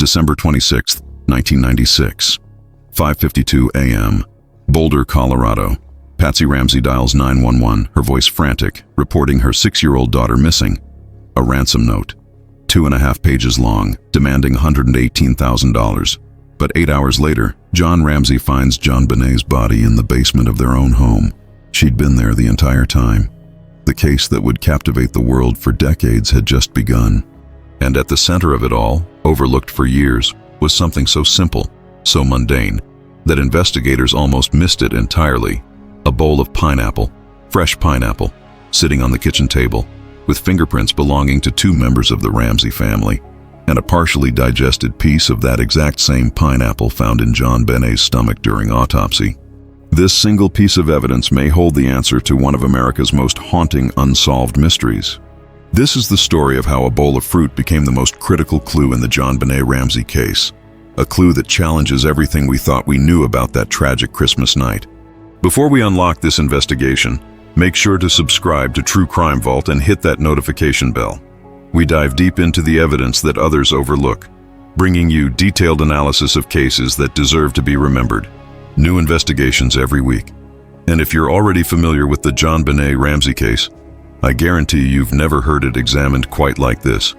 December 26, 1996. 5:52 a.m. Boulder, Colorado. Patsy Ramsey dials 911, her voice frantic, reporting her 6-year-old daughter missing. A ransom note, 2.5 pages long, demanding $118,000. But 8 hours later, John Ramsey finds JonBenét's body in the basement of their own home. She'd been there the entire time. The case that would captivate the world for decades had just begun. And at the center of it all, overlooked for years, was something so simple, so mundane, that investigators almost missed it entirely. A bowl of pineapple, fresh pineapple, sitting on the kitchen table, with fingerprints belonging to 2 members of the Ramsey family, and a partially digested piece of that exact same pineapple found in JonBenét's stomach during autopsy. This single piece of evidence may hold the answer to one of America's most haunting unsolved mysteries. This is the story of how a bowl of fruit became the most critical clue in the JonBenét Ramsey case, a clue that challenges everything we thought we knew about that tragic Christmas night. Before we unlock this investigation, make sure to subscribe to True Crime Vault and hit that notification bell. We dive deep into the evidence that others overlook, bringing you detailed analysis of cases that deserve to be remembered. New investigations every week. And if you're already familiar with the JonBenét Ramsey case, I guarantee you've never heard it examined quite like this.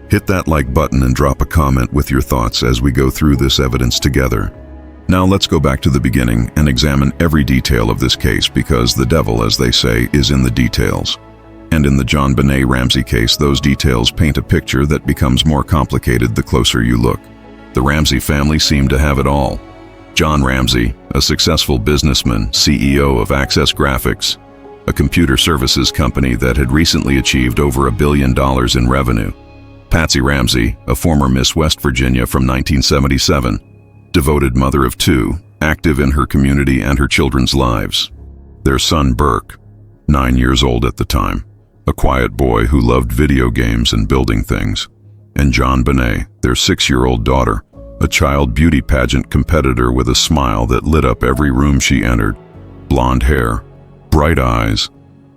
Hit that like button and drop a comment with your thoughts as we go through this evidence together. Now let's go back to the beginning and examine every detail of this case, because the devil, as they say, is in the details. And in the JonBenét Ramsey case, those details paint a picture that becomes more complicated the closer you look. The Ramsey family seemed to have it all. John Ramsey, a successful businessman, CEO of Access Graphics, a computer services company that had recently achieved over $1 billion in revenue. Patsy Ramsey, a former Miss West Virginia from 1977, devoted mother of 2, active in her community and her children's lives. Their son Burke, 9 years old at the time, a quiet boy who loved video games and building things. And JonBenét, their 6-year-old daughter, a child beauty pageant competitor with a smile that lit up every room she entered, blonde hair, bright eyes,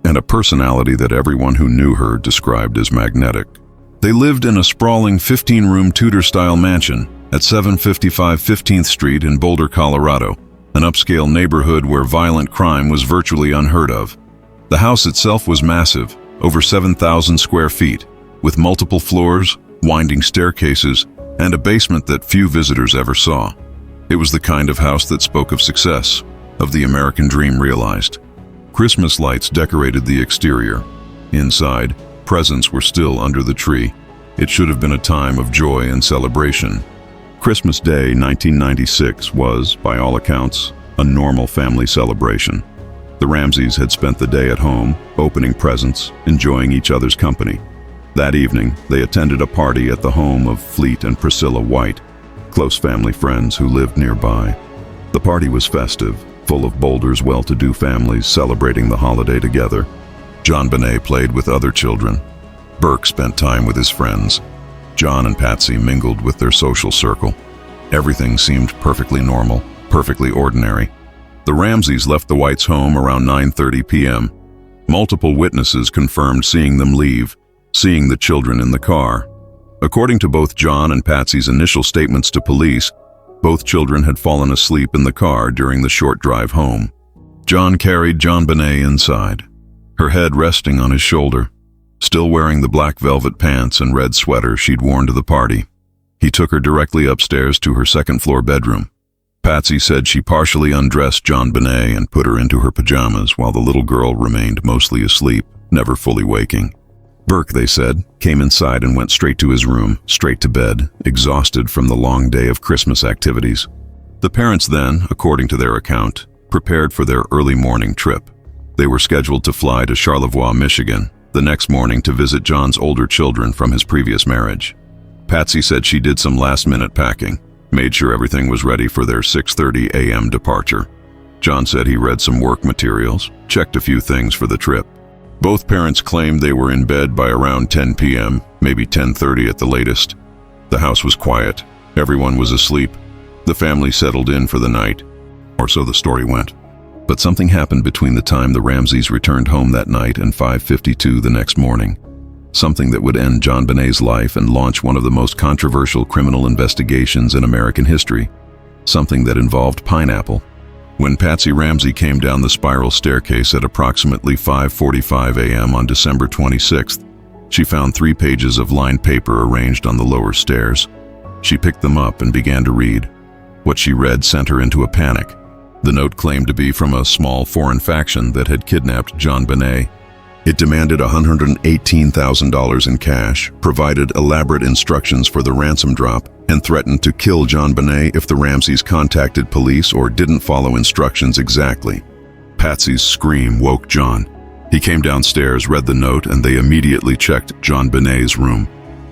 and a personality that everyone who knew her described as magnetic. They lived in a sprawling 15-room Tudor-style mansion at 755 15th Street in Boulder, Colorado, an upscale neighborhood where violent crime was virtually unheard of. The house itself was massive, over 7,000 square feet, with multiple floors, winding staircases, and a basement that few visitors ever saw. It was the kind of house that spoke of success, of the American dream realized. Christmas lights decorated the exterior. Inside, presents were still under the tree. It should have been a time of joy and celebration. Christmas Day 1996 was, by all accounts, a normal family celebration. The Ramseys had spent the day at home, opening presents, enjoying each other's company. That evening, they attended a party at the home of Fleet and Priscilla White, close family friends who lived nearby. The party was festive, full of Boulder's well-to-do families celebrating the holiday together. JonBenét played with other children. Burke spent time with his friends. John and Patsy mingled with their social circle. Everything seemed perfectly normal, perfectly ordinary. The Ramseys left the Whites' home around 9:30 p.m. Multiple witnesses confirmed seeing them leave, seeing the children in the car. According to both John and Patsy's initial statements to police, both children had fallen asleep in the car during the short drive home. John carried JonBenét inside, her head resting on his shoulder, still wearing the black velvet pants and red sweater she'd worn to the party. He took her directly upstairs to her second-floor bedroom. Patsy said she partially undressed JonBenét and put her into her pajamas while the little girl remained mostly asleep, never fully waking. Burke, they said, came inside and went straight to his room, straight to bed, exhausted from the long day of Christmas activities. The parents then, according to their account, prepared for their early morning trip. They were scheduled to fly to Charlevoix, Michigan, the next morning to visit John's older children from his previous marriage. Patsy said she did some last-minute packing, made sure everything was ready for their 6:30 a.m. departure. John said he read some work materials, checked a few things for the trip. Both parents claimed they were in bed by around 10 p.m., maybe 10:30 at the latest. The house was quiet. Everyone was asleep. The family settled in for the night, or so the story went. But something happened between the time the Ramseys returned home that night and 5:52 the next morning. something that would end JonBenét's life and launch one of the most controversial criminal investigations in American history, something that involved pineapple. When Patsy Ramsey came down the spiral staircase at approximately 5:45 a.m. on December 26th, she found 3 pages of lined paper arranged on the lower stairs. She picked them up and began to read. What she read sent her into a panic. The note claimed to be from a small foreign faction that had kidnapped JonBenet. It demanded $118,000 in cash, provided elaborate instructions for the ransom drop, and threatened to kill JonBenet if the Ramseys contacted police or didn't follow instructions exactly. Patsy's scream woke John. He came downstairs, read the note, and they immediately checked JonBenet's room.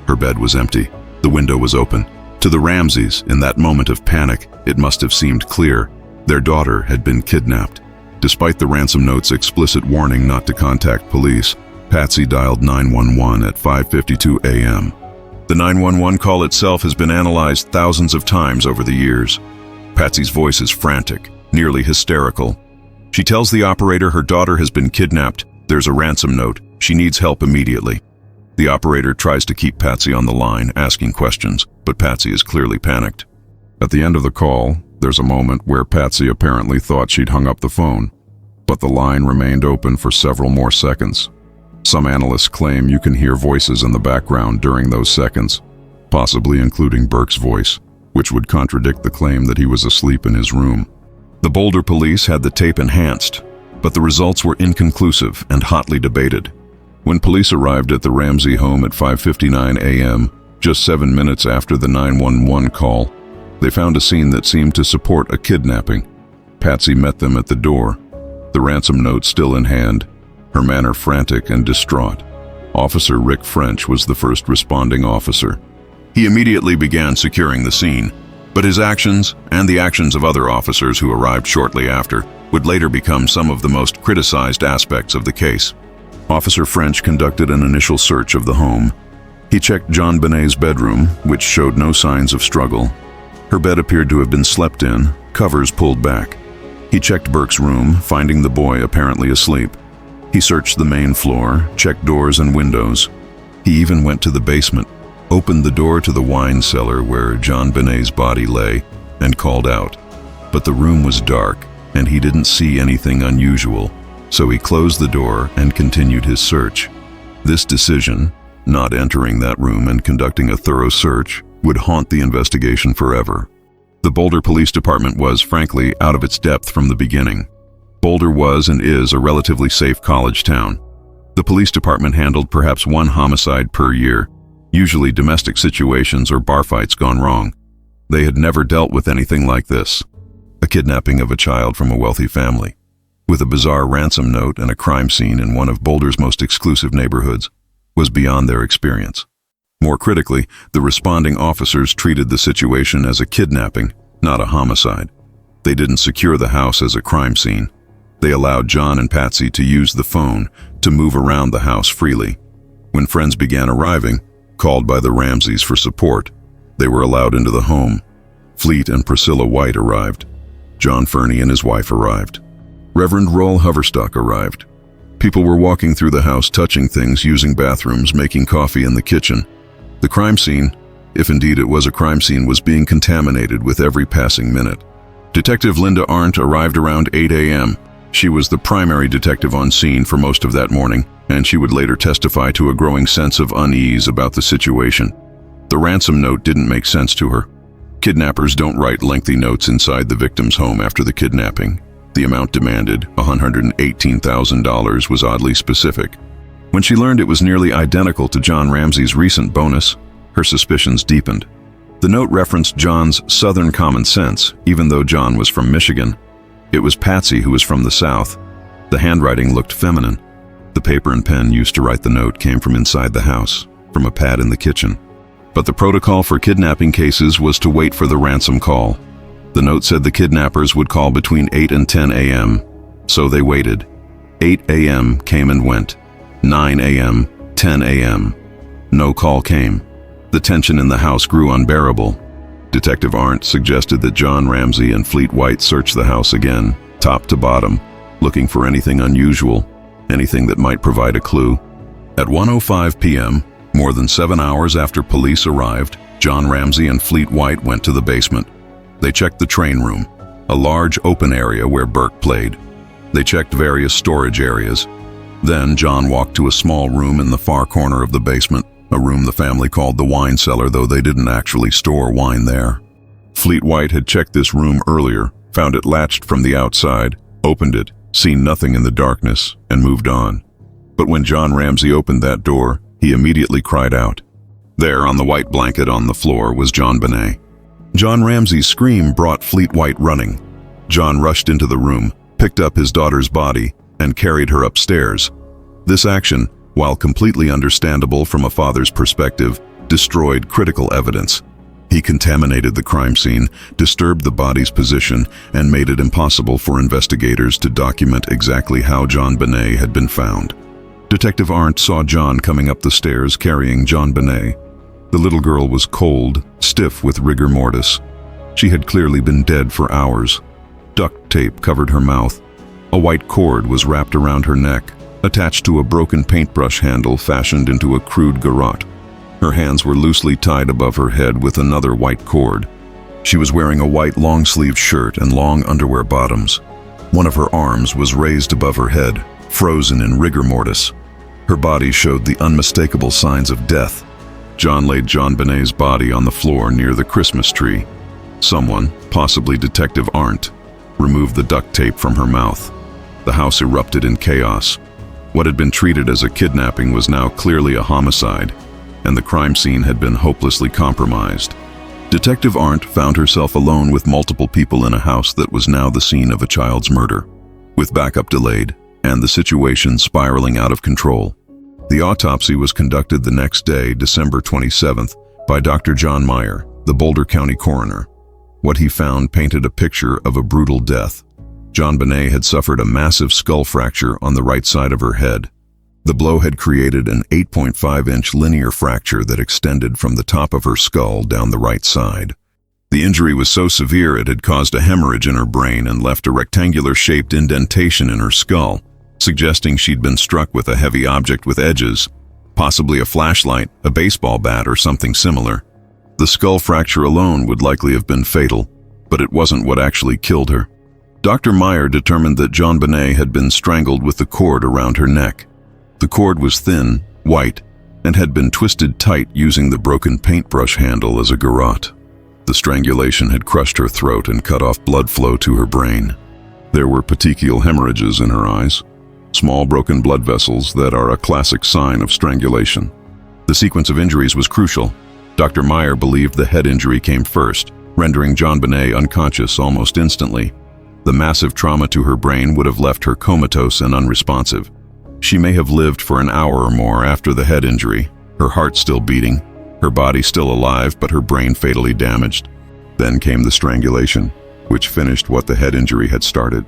Her bed was empty. The window was open. To the Ramseys, in that moment of panic, it must have seemed clear. Their daughter had been kidnapped. Despite the ransom note's explicit warning not to contact police, Patsy dialed 911 at 5:52 a.m. The 911 call itself has been analyzed thousands of times over the years. Patsy's voice is frantic, nearly hysterical. She tells the operator her daughter has been kidnapped. There's a ransom note. She needs help immediately. The operator tries to keep Patsy on the line, asking questions, but Patsy is clearly panicked. At the end of the call, there's a moment where Patsy apparently thought she'd hung up the phone, but the line remained open for several more seconds. Some analysts claim you can hear voices in the background during those seconds, possibly including Burke's voice, which would contradict the claim that he was asleep in his room. The Boulder police had the tape enhanced, but the results were inconclusive and hotly debated. When police arrived at the Ramsey home at 5:59 a.m., just 7 minutes after the 911 call, they found a scene that seemed to support a kidnapping. Patsy met them at the door, the ransom note still in hand, her manner frantic and distraught. Officer Rick French was the first responding officer. He immediately began securing the scene, but his actions, and the actions of other officers who arrived shortly after, would later become some of the most criticized aspects of the case. Officer French conducted an initial search of the home. He checked JonBenet's bedroom, which showed no signs of struggle. Her bed appeared to have been slept in, covers pulled back. He checked Burke's room, finding the boy apparently asleep. He searched the main floor, checked doors and windows. He even went to the basement, opened the door to the wine cellar where JonBenet's body lay, and called out. But the room was dark, and he didn't see anything unusual, so he closed the door and continued his search. This decision, not entering that room and conducting a thorough search, would haunt the investigation forever. The Boulder Police Department was, frankly, out of its depth from the beginning. Boulder was and is a relatively safe college town. The police department handled perhaps 1 homicide per year, usually domestic situations or bar fights gone wrong. They had never dealt with anything like this, a kidnapping of a child from a wealthy family, with a bizarre ransom note and a crime scene in one of Boulder's most exclusive neighborhoods, was beyond their experience. More critically, the responding officers treated the situation as a kidnapping, not a homicide. They didn't secure the house as a crime scene. They allowed John and Patsy to use the phone to move around the house freely. When friends began arriving, called by the Ramseys for support, they were allowed into the home. Fleet and Priscilla White arrived. John Fernie and his wife arrived. Reverend Roll Hoverstock arrived. People were walking through the house, touching things, using bathrooms, making coffee in the kitchen. The crime scene, if indeed it was a crime scene, was being contaminated with every passing minute. Detective Linda Arndt arrived around 8 a.m. She was the primary detective on scene for most of that morning, and she would later testify to a growing sense of unease about the situation. The ransom note didn't make sense to her. Kidnappers don't write lengthy notes inside the victim's home after the kidnapping. The amount demanded, $118,000, was oddly specific. When she learned it was nearly identical to John Ramsey's recent bonus, her suspicions deepened. The note referenced John's Southern common sense, even though John was from Michigan. It was Patsy who was from the South. The handwriting looked feminine. The paper and pen used to write the note came from inside the house, from a pad in the kitchen. But the protocol for kidnapping cases was to wait for the ransom call. The note said the kidnappers would call between 8 and 10 a.m., so they waited. 8 a.m. came and went. 9 a.m., 10 a.m. No call came. The tension in the house grew unbearable. Detective Arndt suggested that John Ramsey and Fleet White search the house again, top to bottom, looking for anything unusual, anything that might provide a clue. At 1:05 p.m., more than 7 hours after police arrived, John Ramsey and Fleet White went to the basement. They checked the train room, a large open area where Burke played. They checked various storage areas. Then John walked to a small room in the far corner of the basement, a room the family called the wine cellar, though they didn't actually store wine there. Fleet White had checked this room earlier, found it latched from the outside, opened it, seen nothing in the darkness, and moved on. But when John Ramsey opened that door, he immediately cried out. There, on the white blanket on the floor, was JonBenét. John Ramsey's scream brought Fleet White running. John rushed into the room, picked up his daughter's body, and carried her upstairs. This action, while completely understandable from a father's perspective, destroyed critical evidence. He contaminated the crime scene, disturbed the body's position, and made it impossible for investigators to document exactly how JonBenét had been found. Detective Arndt saw John coming up the stairs carrying JonBenét. The little girl was cold, stiff with rigor mortis. She had clearly been dead for hours. Duct tape covered her mouth. A white cord was wrapped around her neck, attached to a broken paintbrush handle fashioned into a crude garrote. Her hands were loosely tied above her head with another white cord. She was wearing a white long-sleeved shirt and long underwear bottoms. One of her arms was raised above her head, frozen in rigor mortis. Her body showed the unmistakable signs of death. John laid JonBenét's body on the floor near the Christmas tree. Someone, possibly Detective Arndt, removed the duct tape from her mouth. The house erupted in chaos. What had been treated as a kidnapping was now clearly a homicide, and the crime scene had been hopelessly compromised. Detective Arndt found herself alone with multiple people in a house that was now the scene of a child's murder, with backup delayed, and the situation spiraling out of control. The autopsy was conducted the next day, December 27th, by Dr. John Meyer, the Boulder County coroner. What he found painted a picture of a brutal death. JonBenét had suffered a massive skull fracture on the right side of her head. The blow had created an 8.5-inch linear fracture that extended from the top of her skull down the right side. The injury was so severe it had caused a hemorrhage in her brain and left a rectangular-shaped indentation in her skull, suggesting she'd been struck with a heavy object with edges, possibly a flashlight, a baseball bat, or something similar. The skull fracture alone would likely have been fatal, but it wasn't what actually killed her. Dr. Meyer determined that JonBenét had been strangled with the cord around her neck. The cord was thin, white, and had been twisted tight using the broken paintbrush handle as a garrote. The strangulation had crushed her throat and cut off blood flow to her brain. There were petechial hemorrhages in her eyes, small broken blood vessels that are a classic sign of strangulation. The sequence of injuries was crucial. Dr. Meyer believed the head injury came first, rendering JonBenét unconscious almost instantly. The massive trauma to her brain would have left her comatose and unresponsive. She may have lived for an hour or more after the head injury, her heart still beating, her body still alive but her brain fatally damaged. Then came the strangulation, which finished what the head injury had started.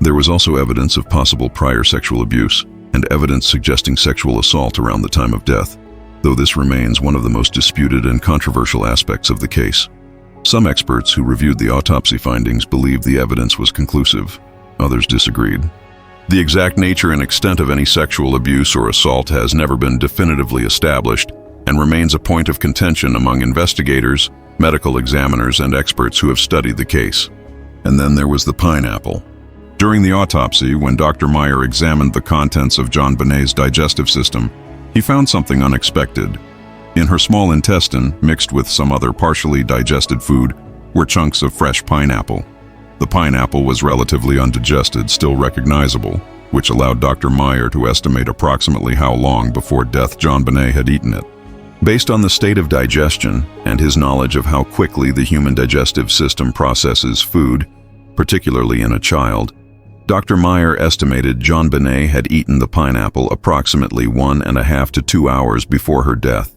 There was also evidence of possible prior sexual abuse and evidence suggesting sexual assault around the time of death, though this remains one of the most disputed and controversial aspects of the case. Some experts who reviewed the autopsy findings believed the evidence was conclusive. Others disagreed. The exact nature and extent of any sexual abuse or assault has never been definitively established and remains a point of contention among investigators, medical examiners, and experts who have studied the case. And then there was the pineapple. During the autopsy, when Dr. Meyer examined the contents of JonBenét's digestive system, he found something unexpected. In her small intestine, mixed with some other partially digested food, were chunks of fresh pineapple. The pineapple was relatively undigested, still recognizable, which allowed Dr. Meyer to estimate approximately how long before death JonBenét had eaten it. Based on the state of digestion and his knowledge of how quickly the human digestive system processes food, particularly in a child, Dr. Meyer estimated JonBenét had eaten the pineapple approximately 1.5 to 2 hours before her death.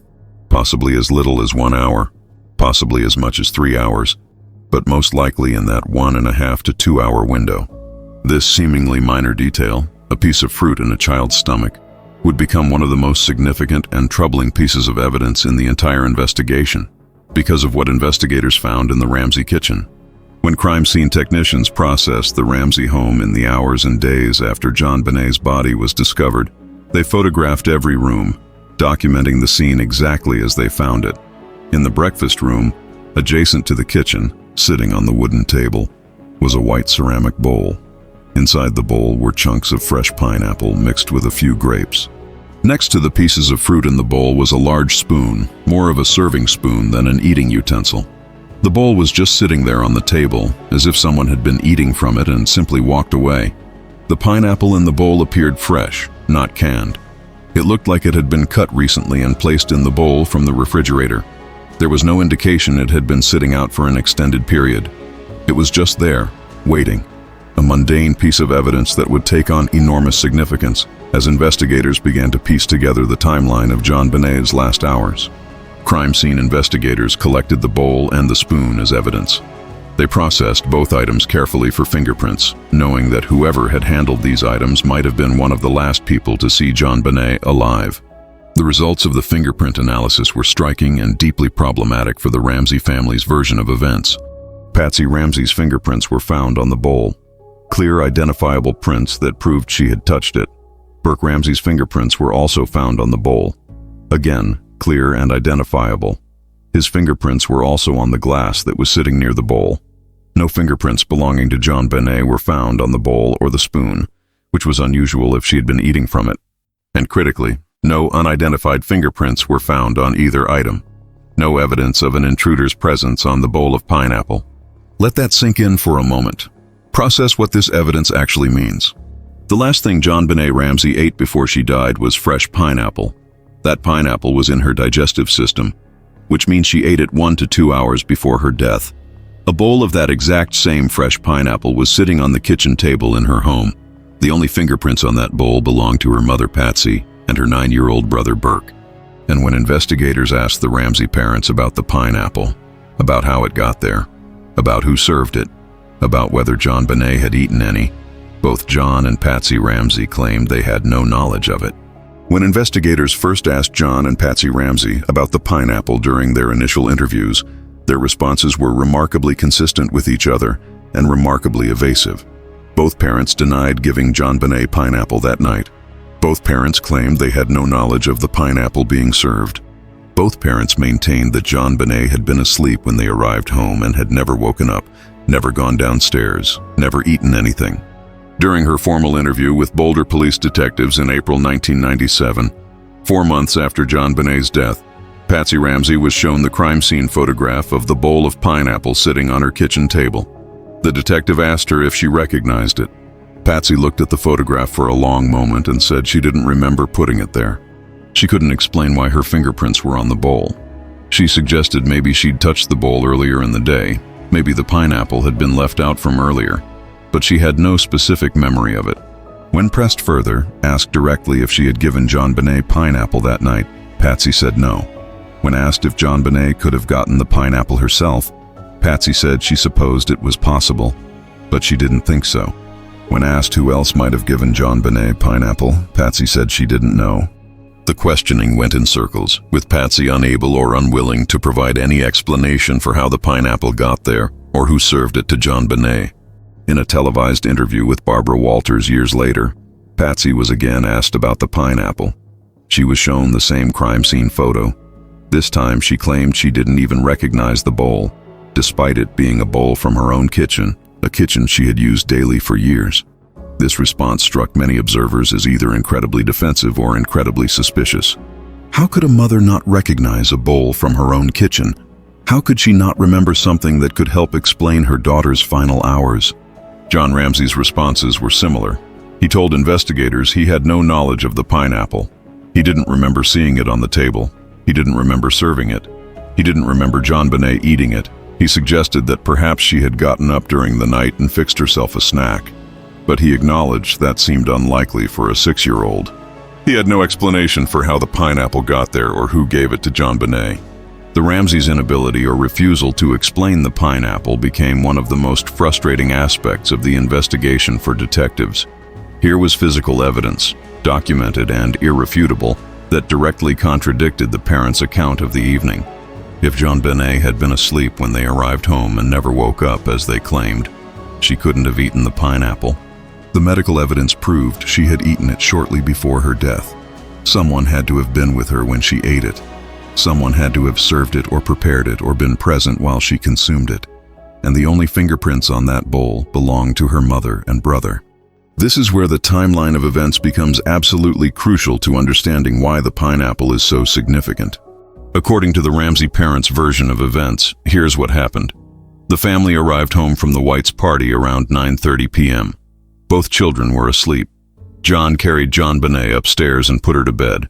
Possibly as little as 1 hour, possibly as much as 3 hours, but most likely in that 1.5 to 2 hour window. This seemingly minor detail, a piece of fruit in a child's stomach, would become one of the most significant and troubling pieces of evidence in the entire investigation, because of what investigators found in the Ramsey kitchen. When crime scene technicians processed the Ramsey home in the hours and days after JonBenét's body was discovered, They photographed every room, documenting the scene exactly as they found it. In the breakfast room, adjacent to the kitchen, sitting on the wooden table, was a white ceramic bowl. Inside the bowl were chunks of fresh pineapple mixed with a few grapes. Next to the pieces of fruit in the bowl was a large spoon, more of a serving spoon than an eating utensil. The bowl was just sitting there on the table, as if someone had been eating from it and simply walked away. The pineapple in the bowl appeared fresh, not canned. It looked like it had been cut recently and placed in the bowl from the refrigerator. There was no indication it had been sitting out for an extended period. It was just there, waiting. A mundane piece of evidence that would take on enormous significance as investigators began to piece together the timeline of JonBenét's last hours. Crime scene investigators collected the bowl and the spoon as evidence. They processed both items carefully for fingerprints, knowing that whoever had handled these items might have been one of the last people to see JonBenét alive. The results of the fingerprint analysis were striking and deeply problematic for the Ramsey family's version of events. Patsy Ramsey's fingerprints were found on the bowl, clear identifiable prints that proved she had touched it. Burke Ramsey's fingerprints were also found on the bowl. Again, clear and identifiable. His fingerprints were also on the glass that was sitting near the bowl. No fingerprints belonging to JonBenét were found on the bowl or the spoon, which was unusual if she had been eating from it. And critically, no unidentified fingerprints were found on either item. No evidence of an intruder's presence on the bowl of pineapple. Let that sink in for a moment. Process what this evidence actually means. The last thing JonBenét Ramsey ate before she died was fresh pineapple. That pineapple was in her digestive system, which means she ate it 1 to 2 hours before her death. A bowl of that exact same fresh pineapple was sitting on the kitchen table in her home. The only fingerprints on that bowl belonged to her mother Patsy and her 9-year-old brother Burke. And when investigators asked the Ramsey parents about the pineapple, about how it got there, about who served it, about whether JonBenét had eaten any, both John and Patsy Ramsey claimed they had no knowledge of it. When investigators first asked John and Patsy Ramsey about the pineapple during their initial interviews, their responses were remarkably consistent with each other and remarkably evasive. Both parents denied giving JonBenét pineapple that night. Both parents claimed they had no knowledge of the pineapple being served. Both parents maintained that JonBenét had been asleep when they arrived home and had never woken up, never gone downstairs, never eaten anything. During her formal interview with Boulder police detectives in April 1997, 4 months after JonBenét's death, Patsy Ramsey was shown the crime scene photograph of the bowl of pineapple sitting on her kitchen table. The detective asked her if she recognized it. Patsy looked at the photograph for a long moment and said she didn't remember putting it there. She couldn't explain why her fingerprints were on the bowl. She suggested maybe she'd touched the bowl earlier in the day, maybe the pineapple had been left out from earlier, but she had no specific memory of it. When pressed further, asked directly if she had given JonBenét pineapple that night, Patsy said no. When asked if JonBenét could have gotten the pineapple herself, Patsy said she supposed it was possible, but she didn't think so. When asked who else might have given JonBenét pineapple, Patsy said she didn't know. The questioning went in circles, with Patsy unable or unwilling to provide any explanation for how the pineapple got there or who served it to JonBenét. In a televised interview with Barbara Walters years later, Patsy was again asked about the pineapple. She was shown the same crime scene photo. This time she claimed she didn't even recognize the bowl, despite it being a bowl from her own kitchen, a kitchen she had used daily for years. This response struck many observers as either incredibly defensive or incredibly suspicious. How could a mother not recognize a bowl from her own kitchen? How could she not remember something that could help explain her daughter's final hours? John Ramsey's responses were similar. He told investigators he had no knowledge of the pineapple. He didn't remember seeing it on the table. He didn't remember serving it. He didn't remember JonBenét eating it. He suggested that perhaps she had gotten up during the night and fixed herself a snack. But he acknowledged that seemed unlikely for a 6-year-old. He had no explanation for how the pineapple got there or who gave it to JonBenét. The Ramseys' inability or refusal to explain the pineapple became one of the most frustrating aspects of the investigation for detectives. Here was physical evidence, documented and irrefutable, that directly contradicted the parents' account of the evening. If JonBenét had been asleep when they arrived home and never woke up, as they claimed, she couldn't have eaten the pineapple. The medical evidence proved she had eaten it shortly before her death. Someone had to have been with her when she ate it. Someone had to have served it or prepared it or been present while she consumed it. And the only fingerprints on that bowl belonged to her mother and brother. This is where the timeline of events becomes absolutely crucial to understanding why the pineapple is so significant. According to the Ramsey parents' version of events, here's what happened. The family arrived home from the Whites' party around 9:30 p.m. Both children were asleep. John carried JonBenét upstairs and put her to bed.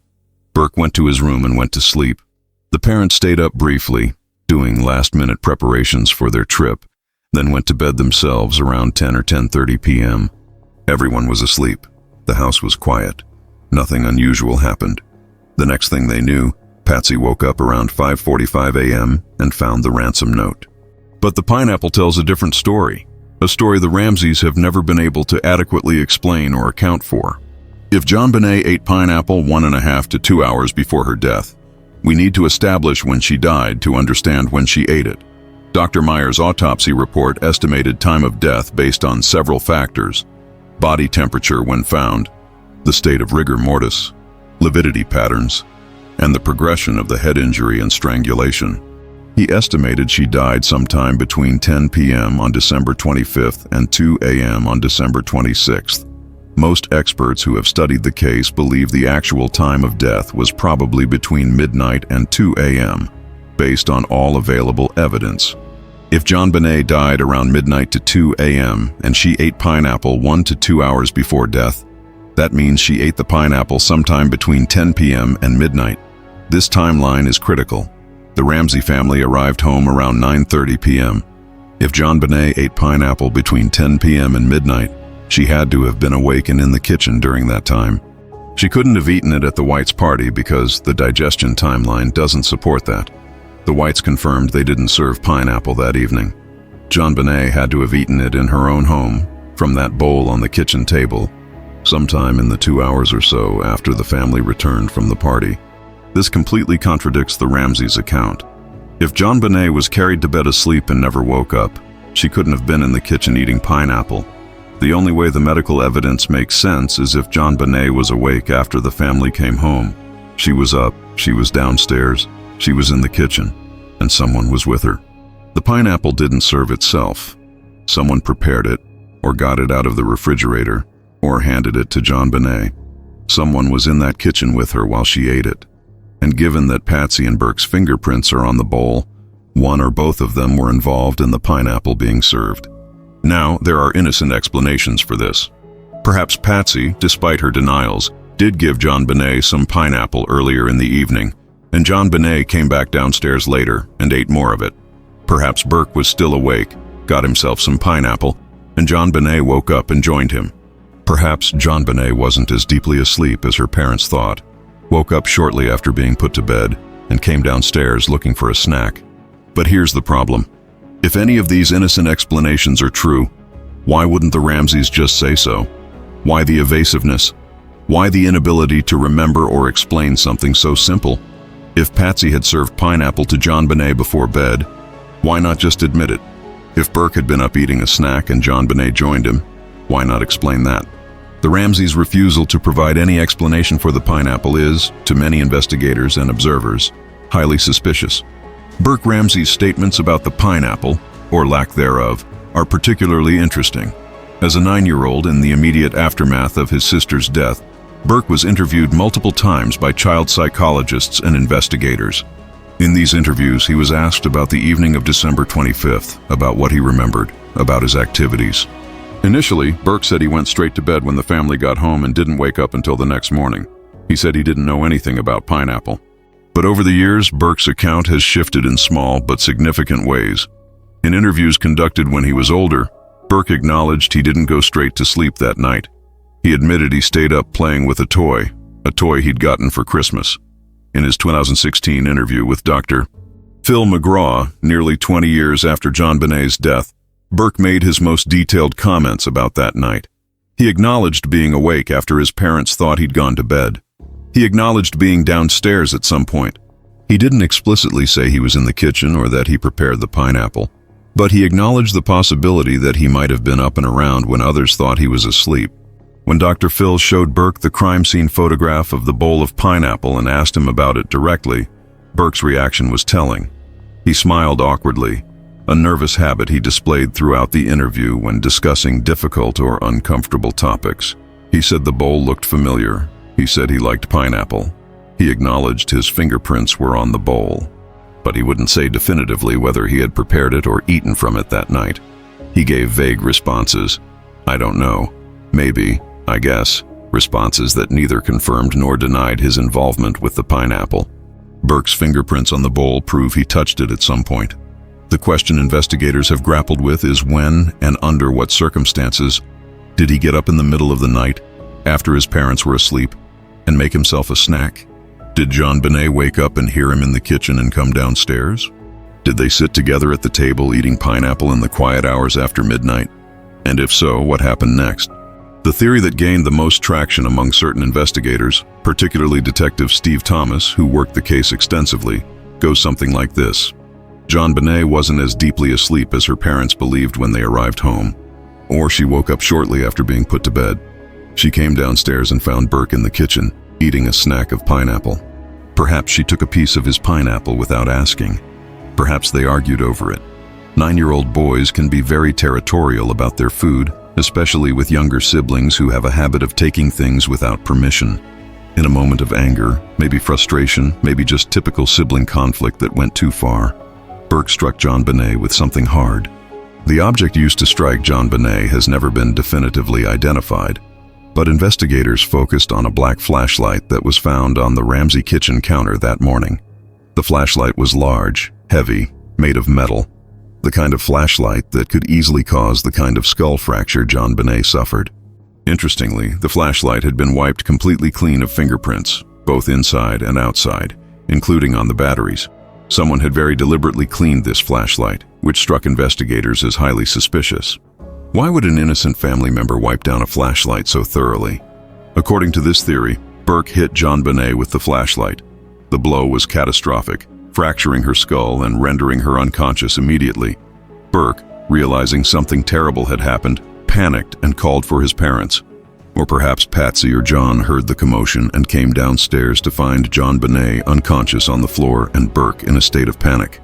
Burke went to his room and went to sleep. The parents stayed up briefly, doing last-minute preparations for their trip, then went to bed themselves around 10 or 10:30 p.m. Everyone was asleep. The house was quiet. Nothing unusual happened. The next thing they knew, Patsy woke up around 5:45 a.m. and found the ransom note. But the pineapple tells a different story, a story the Ramseys have never been able to adequately explain or account for. If JonBenét ate pineapple 1.5 to 2 hours before her death, we need to establish when she died to understand when she ate it. Dr. Meyer's autopsy report estimated time of death based on several factors: body temperature when found, the state of rigor mortis, lividity patterns, and the progression of the head injury and strangulation. He estimated she died sometime between 10 p.m. on December 25th and 2 a.m. on December 26th. Most experts who have studied the case believe the actual time of death was probably between midnight and 2 a.m., based on all available evidence. If JonBenét died around midnight to 2 a.m. and she ate pineapple 1 to 2 hours before death, that means she ate the pineapple sometime between 10 p.m. and midnight. This timeline is critical. The Ramsey family arrived home around 9:30 p.m. If JonBenét ate pineapple between 10 p.m. and midnight, she had to have been awake and in the kitchen during that time. She couldn't have eaten it at the Whites' party because the digestion timeline doesn't support that. The Whites confirmed they didn't serve pineapple that evening. JonBenét had to have eaten it in her own home, from that bowl on the kitchen table, sometime in the 2 hours or so after the family returned from the party. This completely contradicts the Ramseys' account. If JonBenét was carried to bed asleep and never woke up, she couldn't have been in the kitchen eating pineapple. The only way the medical evidence makes sense is if JonBenét was awake after the family came home. She was up, she was downstairs, she was in the kitchen, and someone was with her. The pineapple didn't serve itself. Someone prepared it, or got it out of the refrigerator, or handed it to JonBenét. Someone was in that kitchen with her while she ate it. And given that Patsy and Burke's fingerprints are on the bowl, one or both of them were involved in the pineapple being served. Now, there are innocent explanations for this. Perhaps Patsy, despite her denials, did give JonBenét some pineapple earlier in the evening, and JonBenét came back downstairs later and ate more of it. Perhaps Burke was still awake, got himself some pineapple, and JonBenét woke up and joined him. Perhaps JonBenét wasn't as deeply asleep as her parents thought, woke up shortly after being put to bed, and came downstairs looking for a snack. But here's the problem. If any of these innocent explanations are true, why wouldn't the Ramseys just say so? Why the evasiveness? Why the inability to remember or explain something so simple? If Patsy had served pineapple to JonBenét before bed, why not just admit it? If Burke had been up eating a snack and JonBenét joined him, why not explain that? The Ramseys' refusal to provide any explanation for the pineapple is, to many investigators and observers, highly suspicious. Burke Ramsey's statements about the pineapple, or lack thereof, are particularly interesting. As a 9-year-old in the immediate aftermath of his sister's death, Burke was interviewed multiple times by child psychologists and investigators. In these interviews, he was asked about the evening of December 25th, about what he remembered, about his activities. Initially, Burke said he went straight to bed when the family got home and didn't wake up until the next morning. He said he didn't know anything about pineapple. But over the years, Burke's account has shifted in small but significant ways. In interviews conducted when he was older, Burke acknowledged he didn't go straight to sleep that night. He admitted he stayed up playing with a toy he'd gotten for Christmas. In his 2016 interview with Dr. Phil McGraw, nearly 20 years after JonBenét's death, Burke made his most detailed comments about that night. He acknowledged being awake after his parents thought he'd gone to bed. He acknowledged being downstairs at some point. He didn't explicitly say he was in the kitchen or that he prepared the pineapple, but he acknowledged the possibility that he might have been up and around when others thought he was asleep. When Dr. Phil showed Burke the crime scene photograph of the bowl of pineapple and asked him about it directly, Burke's reaction was telling. He smiled awkwardly, a nervous habit he displayed throughout the interview when discussing difficult or uncomfortable topics. He said the bowl looked familiar. He said he liked pineapple. He acknowledged his fingerprints were on the bowl, but he wouldn't say definitively whether he had prepared it or eaten from it that night. He gave vague responses. I don't know. Maybe. I guess. Responses that neither confirmed nor denied his involvement with the pineapple. Burke's fingerprints on the bowl prove he touched it at some point. The question investigators have grappled with is when and under what circumstances did he get up in the middle of the night, after his parents were asleep, and make himself a snack? Did JonBenét wake up and hear him in the kitchen and come downstairs? Did they sit together at the table eating pineapple in the quiet hours after midnight? And if so, what happened next? The theory that gained the most traction among certain investigators, particularly Detective Steve Thomas, who worked the case extensively, goes something like this. JonBenét wasn't as deeply asleep as her parents believed when they arrived home, or she woke up shortly after being put to bed. She came downstairs and found Burke in the kitchen, eating a snack of pineapple. Perhaps she took a piece of his pineapple without asking. Perhaps they argued over it. 9-year-old boys can be very territorial about their food, especially with younger siblings who have a habit of taking things without permission. In a moment of anger, maybe frustration, maybe just typical sibling conflict that went too far, Burke struck JonBenét with something hard. The object used to strike JonBenét has never been definitively identified, but investigators focused on a black flashlight that was found on the Ramsey kitchen counter that morning. The flashlight was large, heavy, made of metal, the kind of flashlight that could easily cause the kind of skull fracture JonBenét suffered. Interestingly, the flashlight had been wiped completely clean of fingerprints, both inside and outside, including on the batteries. Someone had very deliberately cleaned this flashlight, which struck investigators as highly suspicious. Why would an innocent family member wipe down a flashlight so thoroughly? According to this theory, Burke hit JonBenét with the flashlight. The blow was catastrophic, fracturing her skull and rendering her unconscious immediately. Burke, realizing something terrible had happened, panicked and called for his parents. Or perhaps Patsy or John heard the commotion and came downstairs to find JonBenét unconscious on the floor and Burke in a state of panic.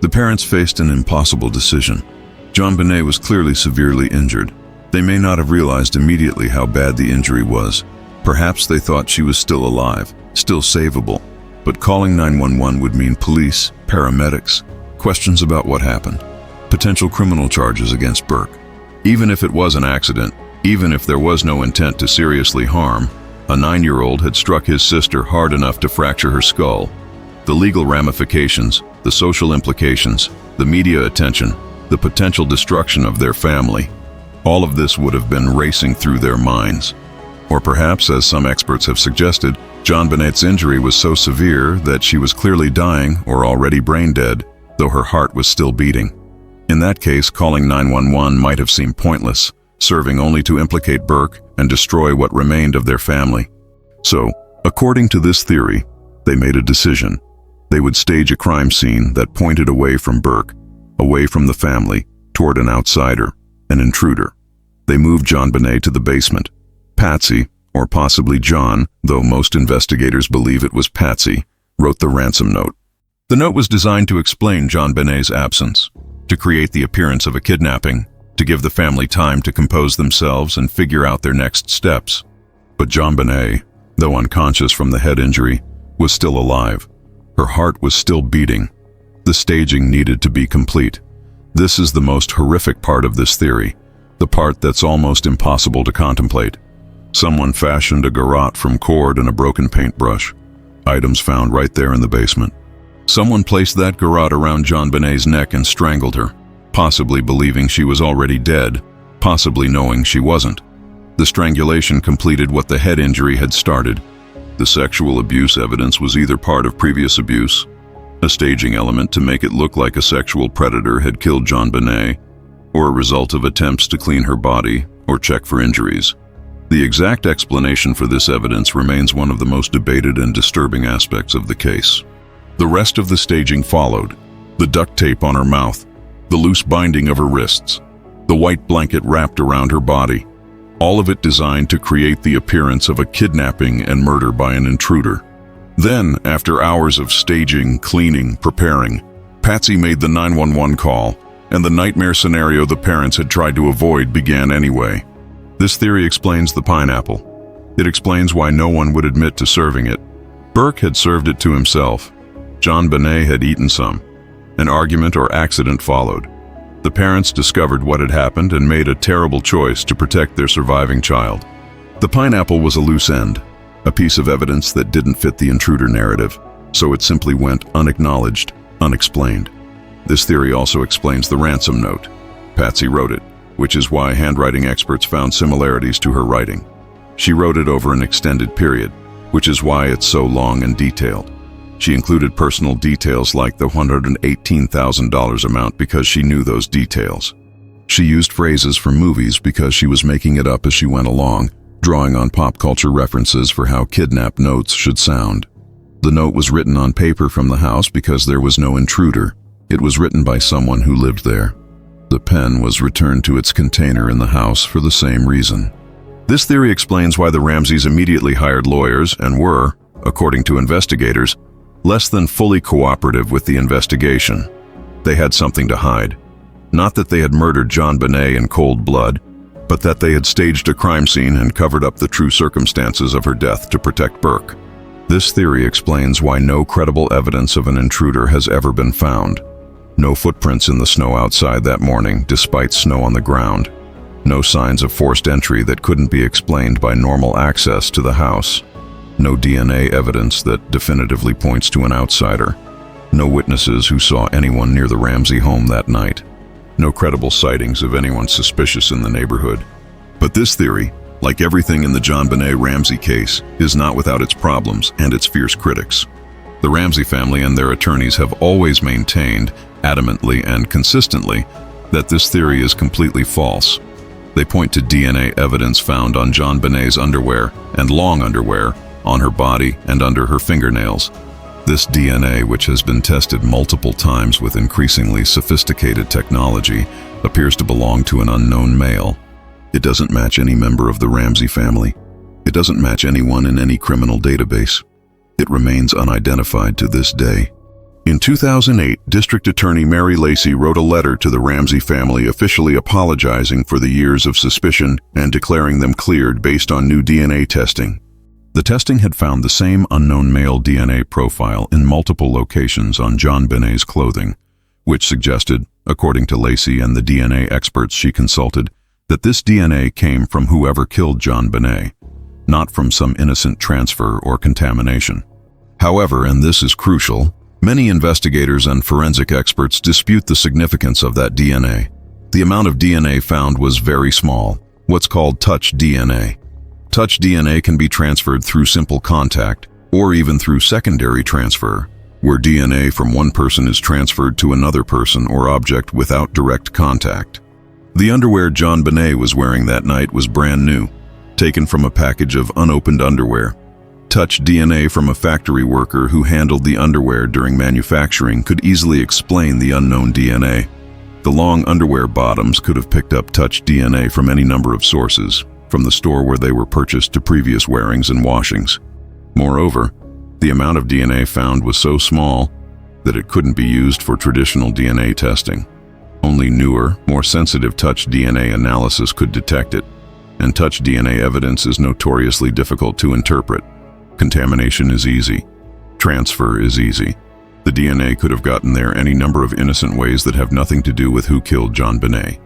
The parents faced an impossible decision. JonBenét was clearly severely injured. They may not have realized immediately how bad the injury was. Perhaps they thought she was still alive, still savable. But calling 911 would mean police, paramedics, questions about what happened, potential criminal charges against Burke. Even if it was an accident, even if there was no intent to seriously harm, a 9-year-old had struck his sister hard enough to fracture her skull. The legal ramifications, the social implications, the media attention, the potential destruction of their family, all of this would have been racing through their minds. Or perhaps, as some experts have suggested, JonBenét's injury was so severe that she was clearly dying or already brain dead, though her heart was still beating. In that case, calling 911 might have seemed pointless, serving only to implicate Burke and destroy what remained of their family. So, according to this theory, they made a decision. They would stage a crime scene that pointed away from Burke, away from the family, toward an outsider, an intruder. They moved JonBenét to the basement. Patsy, or possibly John, though most investigators believe it was Patsy, wrote the ransom note. The note was designed to explain JonBenét's absence, to create the appearance of a kidnapping, to give the family time to compose themselves and figure out their next steps. But JonBenét, though unconscious from the head injury, was still alive. Her heart was still beating. The staging needed to be complete. This is the most horrific part of this theory, the part that's almost impossible to contemplate. Someone fashioned a garrote from cord and a broken paintbrush, items found right there in the basement. Someone placed that garrote around JonBenét's neck and strangled her, possibly believing she was already dead, possibly knowing she wasn't. The strangulation completed what the head injury had started. The sexual abuse evidence was either part of previous abuse, a staging element to make it look like a sexual predator had killed JonBenét, or a result of attempts to clean her body or check for injuries. The exact explanation for this evidence remains one of the most debated and disturbing aspects of the case. The rest of the staging followed: the duct tape on her mouth, the loose binding of her wrists, the white blanket wrapped around her body. all of it designed to create the appearance of a kidnapping and murder by an intruder. Then, after hours of staging, cleaning, preparing, Patsy made the 911 call, and the nightmare scenario the parents had tried to avoid began anyway. This theory explains the pineapple. It explains why no one would admit to serving it. Burke had served it to himself. JonBenét had eaten some. An argument or accident followed. The parents discovered what had happened and made a terrible choice to protect their surviving child. The pineapple was a loose end, a piece of evidence that didn't fit the intruder narrative, so it simply went unacknowledged, unexplained. This theory also explains the ransom note. Patsy wrote it, which is why handwriting experts found similarities to her writing. She wrote it over an extended period, which is why it's so long and detailed. She included personal details like the $118,000 amount because she knew those details. She used phrases from movies because she was making it up as she went along, drawing on pop culture references for how kidnap notes should sound. The note was written on paper from the house because there was no intruder. It was written by someone who lived there. The pen was returned to its container in the house for the same reason. This theory explains why the Ramseys immediately hired lawyers and were, according to investigators, less than fully cooperative with the investigation. They had something to hide. Not that they had murdered JonBenét in cold blood, but that they had staged a crime scene and covered up the true circumstances of her death to protect Burke. This theory explains why no credible evidence of an intruder has ever been found. No footprints in the snow outside that morning, despite snow on the ground. No signs of forced entry that couldn't be explained by normal access to the house. No DNA evidence that definitively points to an outsider. No witnesses who saw anyone near the Ramsey home that night. No credible sightings of anyone suspicious in the neighborhood. But this theory, like everything in the JonBenét Ramsey case, is not without its problems and its fierce critics. The Ramsey family and their attorneys have always maintained, adamantly and consistently, that this theory is completely false. They point to DNA evidence found on JonBenét's underwear and long underwear, on her body and under her fingernails. This DNA, which has been tested multiple times with increasingly sophisticated technology, appears to belong to an unknown male. It doesn't match any member of the Ramsey family. It doesn't match anyone in any criminal database. It remains unidentified to this day. In 2008, District Attorney Mary Lacy wrote a letter to the Ramsey family officially apologizing for the years of suspicion and declaring them cleared based on new DNA testing. The testing had found the same unknown male DNA profile in multiple locations on JonBenét's clothing, which suggested, according to Lacy and the DNA experts she consulted, that this DNA came from whoever killed JonBenét, not from some innocent transfer or contamination. However, and this is crucial, many investigators and forensic experts dispute the significance of that DNA. The amount of DNA found was very small, what's called touch DNA. Touch DNA can be transferred through simple contact, or even through secondary transfer, where DNA from one person is transferred to another person or object without direct contact. The underwear JonBenét was wearing that night was brand new, taken from a package of unopened underwear. Touch DNA from a factory worker who handled the underwear during manufacturing could easily explain the unknown DNA. The long underwear bottoms could have picked up touch DNA from any number of sources, from the store where they were purchased to previous wearings and washings. Moreover, the amount of DNA found was so small that it couldn't be used for traditional DNA testing. Only newer, more sensitive touch DNA analysis could detect it, and touch DNA evidence is notoriously difficult to interpret. Contamination is easy. Transfer is easy. The DNA could have gotten there any number of innocent ways that have nothing to do with who killed JonBenét.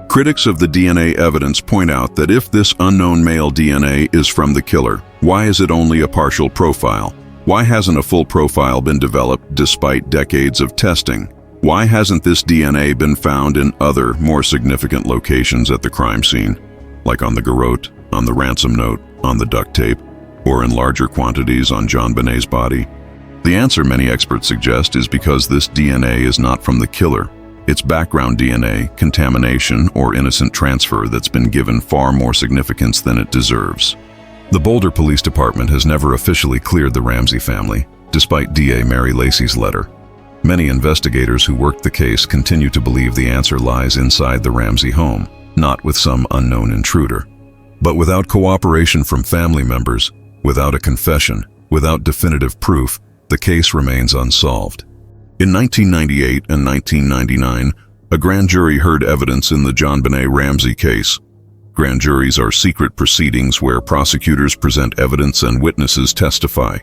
Critics of the DNA evidence point out that if this unknown male DNA is from the killer, why is it only a partial profile? Why hasn't a full profile been developed despite decades of testing? Why hasn't this DNA been found in other, more significant locations at the crime scene, like on the garrote, on the ransom note, on the duct tape, or in larger quantities on JonBenét's body? The answer many experts suggest is because this DNA is not from the killer. It's background DNA, contamination, or innocent transfer that's been given far more significance than it deserves. The Boulder Police Department has never officially cleared the Ramsey family, despite DA Mary Lacy's letter. Many investigators who worked the case continue to believe the answer lies inside the Ramsey home, not with some unknown intruder. But without cooperation from family members, without a confession, without definitive proof, the case remains unsolved. In 1998 and 1999, a grand jury heard evidence in the JonBenét Ramsey case. Grand juries are secret proceedings where prosecutors present evidence and witnesses testify.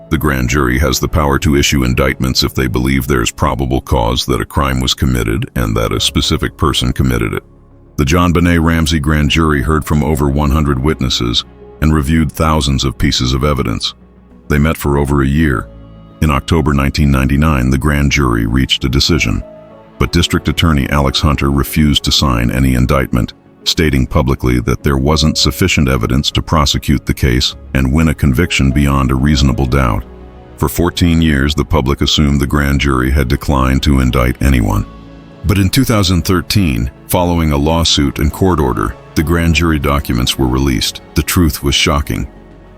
The grand jury has the power to issue indictments if they believe there's probable cause that a crime was committed and that a specific person committed it. The JonBenét Ramsey grand jury heard from over 100 witnesses and reviewed thousands of pieces of evidence. They met for over a year. In October 1999, the grand jury reached a decision, but District Attorney Alex Hunter refused to sign any indictment, stating publicly that there wasn't sufficient evidence to prosecute the case and win a conviction beyond a reasonable doubt. For 14 years, the public assumed the grand jury had declined to indict anyone. But in 2013, following a lawsuit and court order, the grand jury documents were released. The truth was shocking.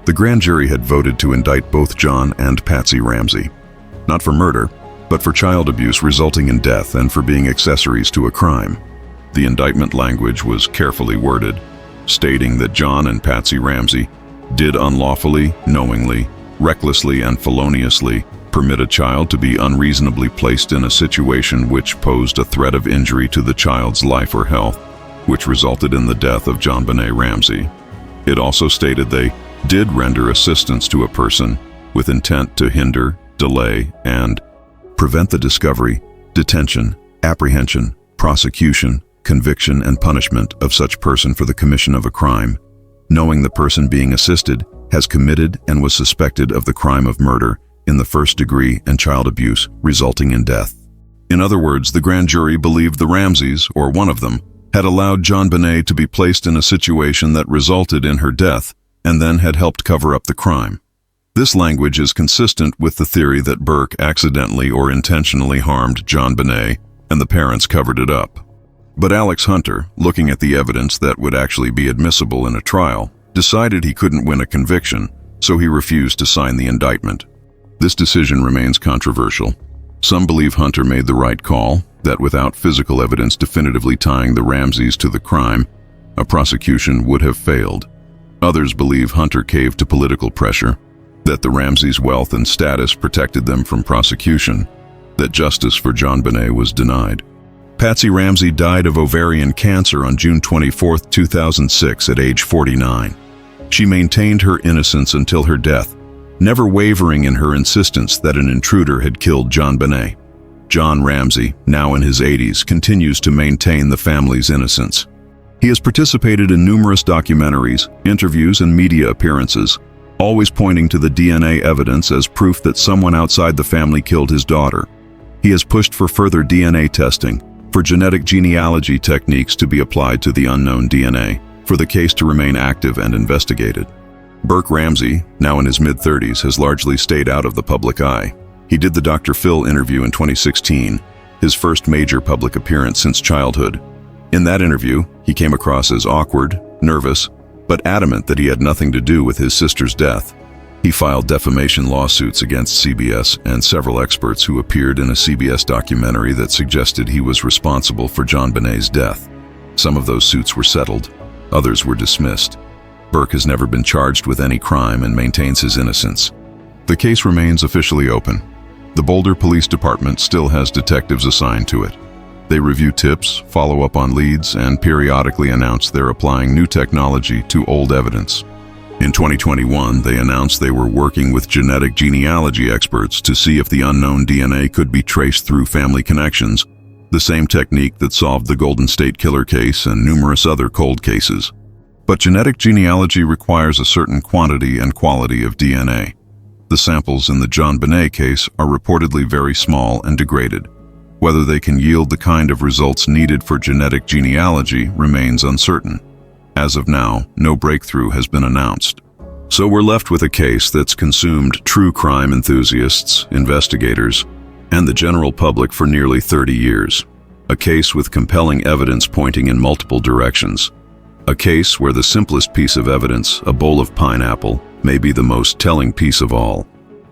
The grand jury had voted to indict both John and Patsy Ramsey, not for murder, but for child abuse resulting in death and for being accessories to a crime. The indictment language was carefully worded, stating that John and Patsy Ramsey did unlawfully, knowingly, recklessly, and feloniously permit a child to be unreasonably placed in a situation which posed a threat of injury to the child's life or health, which resulted in the death of JonBenét Ramsey. It also stated they did render assistance to a person with intent to hinder, delay, and prevent the discovery, detention, apprehension, prosecution, conviction, and punishment of such person for the commission of a crime, knowing the person being assisted has committed and was suspected of the crime of murder in the first degree and child abuse resulting in death. In other words, the grand jury believed the Ramseys, or one of them, had allowed JonBenét to be placed in a situation that resulted in her death and then had helped cover up the crime. This language is consistent with the theory that Burke accidentally or intentionally harmed JonBenét and the parents covered it up. But Alex Hunter, looking at the evidence that would actually be admissible in a trial, decided he couldn't win a conviction, so he refused to sign the indictment. This decision remains controversial. Some believe Hunter made the right call, that without physical evidence definitively tying the Ramseys to the crime, a prosecution would have failed. Others believe Hunter caved to political pressure, that the Ramseys' wealth and status protected them from prosecution, that justice for JonBenét was denied. Patsy Ramsey died of ovarian cancer on June 24, 2006 at age 49. She maintained her innocence until her death, never wavering in her insistence that an intruder had killed JonBenét. John Ramsey, now in his 80s, continues to maintain the family's innocence. He has participated in numerous documentaries, interviews, and media appearances, always pointing to the DNA evidence as proof that someone outside the family killed his daughter. He has pushed for further DNA testing, for genetic genealogy techniques to be applied to the unknown DNA, for the case to remain active and investigated. Burke Ramsey, now in his mid-30s, has largely stayed out of the public eye. He did the Dr. Phil interview in 2016, his first major public appearance since childhood. In that interview, he came across as awkward, nervous, but adamant that he had nothing to do with his sister's death. He filed defamation lawsuits against CBS and several experts who appeared in a CBS documentary that suggested he was responsible for JonBenét's death. Some of those suits were settled, others were dismissed. Burke has never been charged with any crime and maintains his innocence. The case remains officially open. The Boulder Police Department still has detectives assigned to it. They review tips, follow up on leads, and periodically announce they're applying new technology to old evidence. In 2021, they announced they were working with genetic genealogy experts to see if the unknown DNA could be traced through family connections, the same technique that solved the Golden State Killer case and numerous other cold cases. But genetic genealogy requires a certain quantity and quality of DNA. The samples in the JonBenét case are reportedly very small and degraded. Whether they can yield the kind of results needed for genetic genealogy remains uncertain. As of now, no breakthrough has been announced. So we're left with a case that's consumed true crime enthusiasts, investigators, and the general public for nearly 30 years. A case with compelling evidence pointing in multiple directions. A case where the simplest piece of evidence, a bowl of pineapple, may be the most telling piece of all.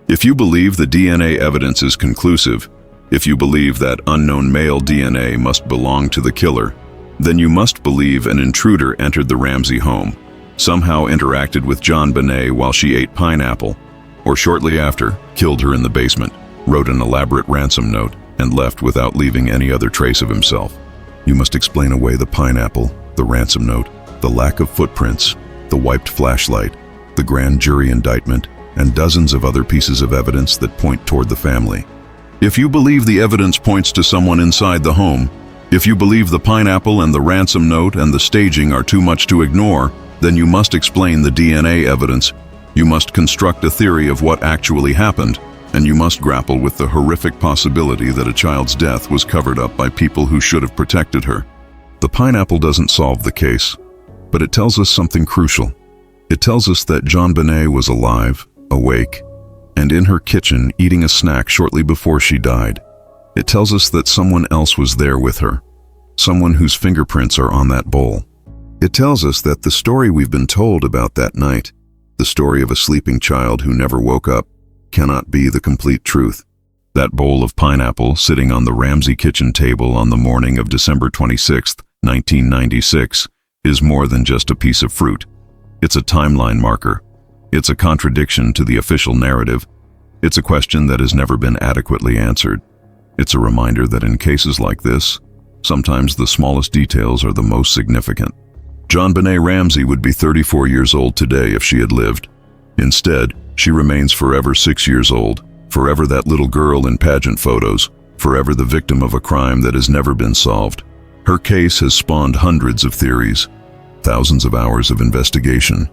If you believe the DNA evidence is conclusive, if you believe that unknown male DNA must belong to the killer, then you must believe an intruder entered the Ramsey home, somehow interacted with JonBenét while she ate pineapple, or shortly after, killed her in the basement, wrote an elaborate ransom note, and left without leaving any other trace of himself. You must explain away the pineapple, the ransom note, the lack of footprints, the wiped flashlight, the grand jury indictment, and dozens of other pieces of evidence that point toward the family. If you believe the evidence points to someone inside the home, if you believe the pineapple and the ransom note and the staging are too much to ignore, then you must explain the DNA evidence, you must construct a theory of what actually happened, and you must grapple with the horrific possibility that a child's death was covered up by people who should have protected her. The pineapple doesn't solve the case, but it tells us something crucial. It tells us that JonBenét was alive, awake, and in her kitchen eating a snack shortly before she died. It tells us that someone else was there with her, someone whose fingerprints are on that bowl. It tells us that the story we've been told about that night, the story of a sleeping child who never woke up, cannot be the complete truth. That bowl of pineapple sitting on the Ramsey kitchen table on the morning of December 26, 1996, is more than just a piece of fruit. It's a timeline marker. It's a contradiction to the official narrative. It's a question that has never been adequately answered. It's a reminder that in cases like this, sometimes the smallest details are the most significant. JonBenét Ramsey would be 34 years old today if she had lived. Instead, she remains forever 6 years old, forever that little girl in pageant photos, forever the victim of a crime that has never been solved. Her case has spawned hundreds of theories, thousands of hours of investigation,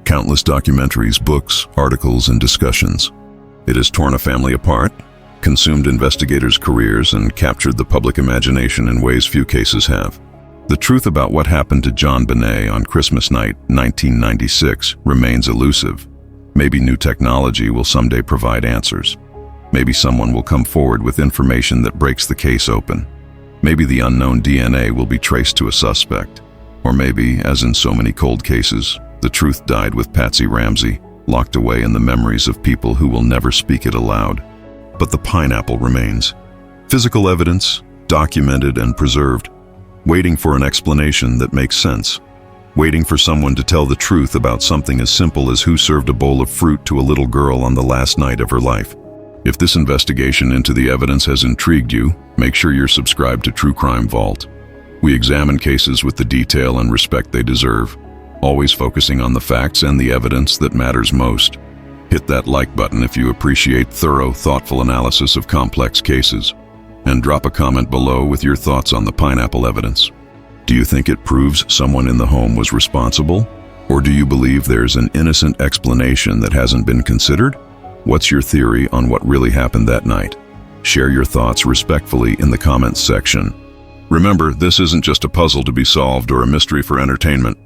countless documentaries, books, articles, and discussions. It has torn a family apart, consumed investigators' careers, and captured the public imagination in ways few cases have. The truth about what happened to JonBenét on Christmas night, 1996, remains elusive. Maybe new technology will someday provide answers. Maybe someone will come forward with information that breaks the case open. Maybe the unknown DNA will be traced to a suspect. Or maybe, as in so many cold cases, the truth died with Patsy Ramsey, locked away in the memories of people who will never speak it aloud. But the pineapple remains. Physical evidence, documented and preserved, waiting for an explanation that makes sense. Waiting for someone to tell the truth about something as simple as who served a bowl of fruit to a little girl on the last night of her life. If this investigation into the evidence has intrigued you, make sure you're subscribed to True Crime Vault. We examine cases with the detail and respect they deserve, always focusing on the facts and the evidence that matters most. Hit that like button if you appreciate thorough, thoughtful analysis of complex cases, and drop a comment below with your thoughts on the pineapple evidence. Do you think it proves someone in the home was responsible? Or do you believe there's an innocent explanation that hasn't been considered? What's your theory on what really happened that night? Share your thoughts respectfully in the comments section. Remember, this isn't just a puzzle to be solved or a mystery for entertainment.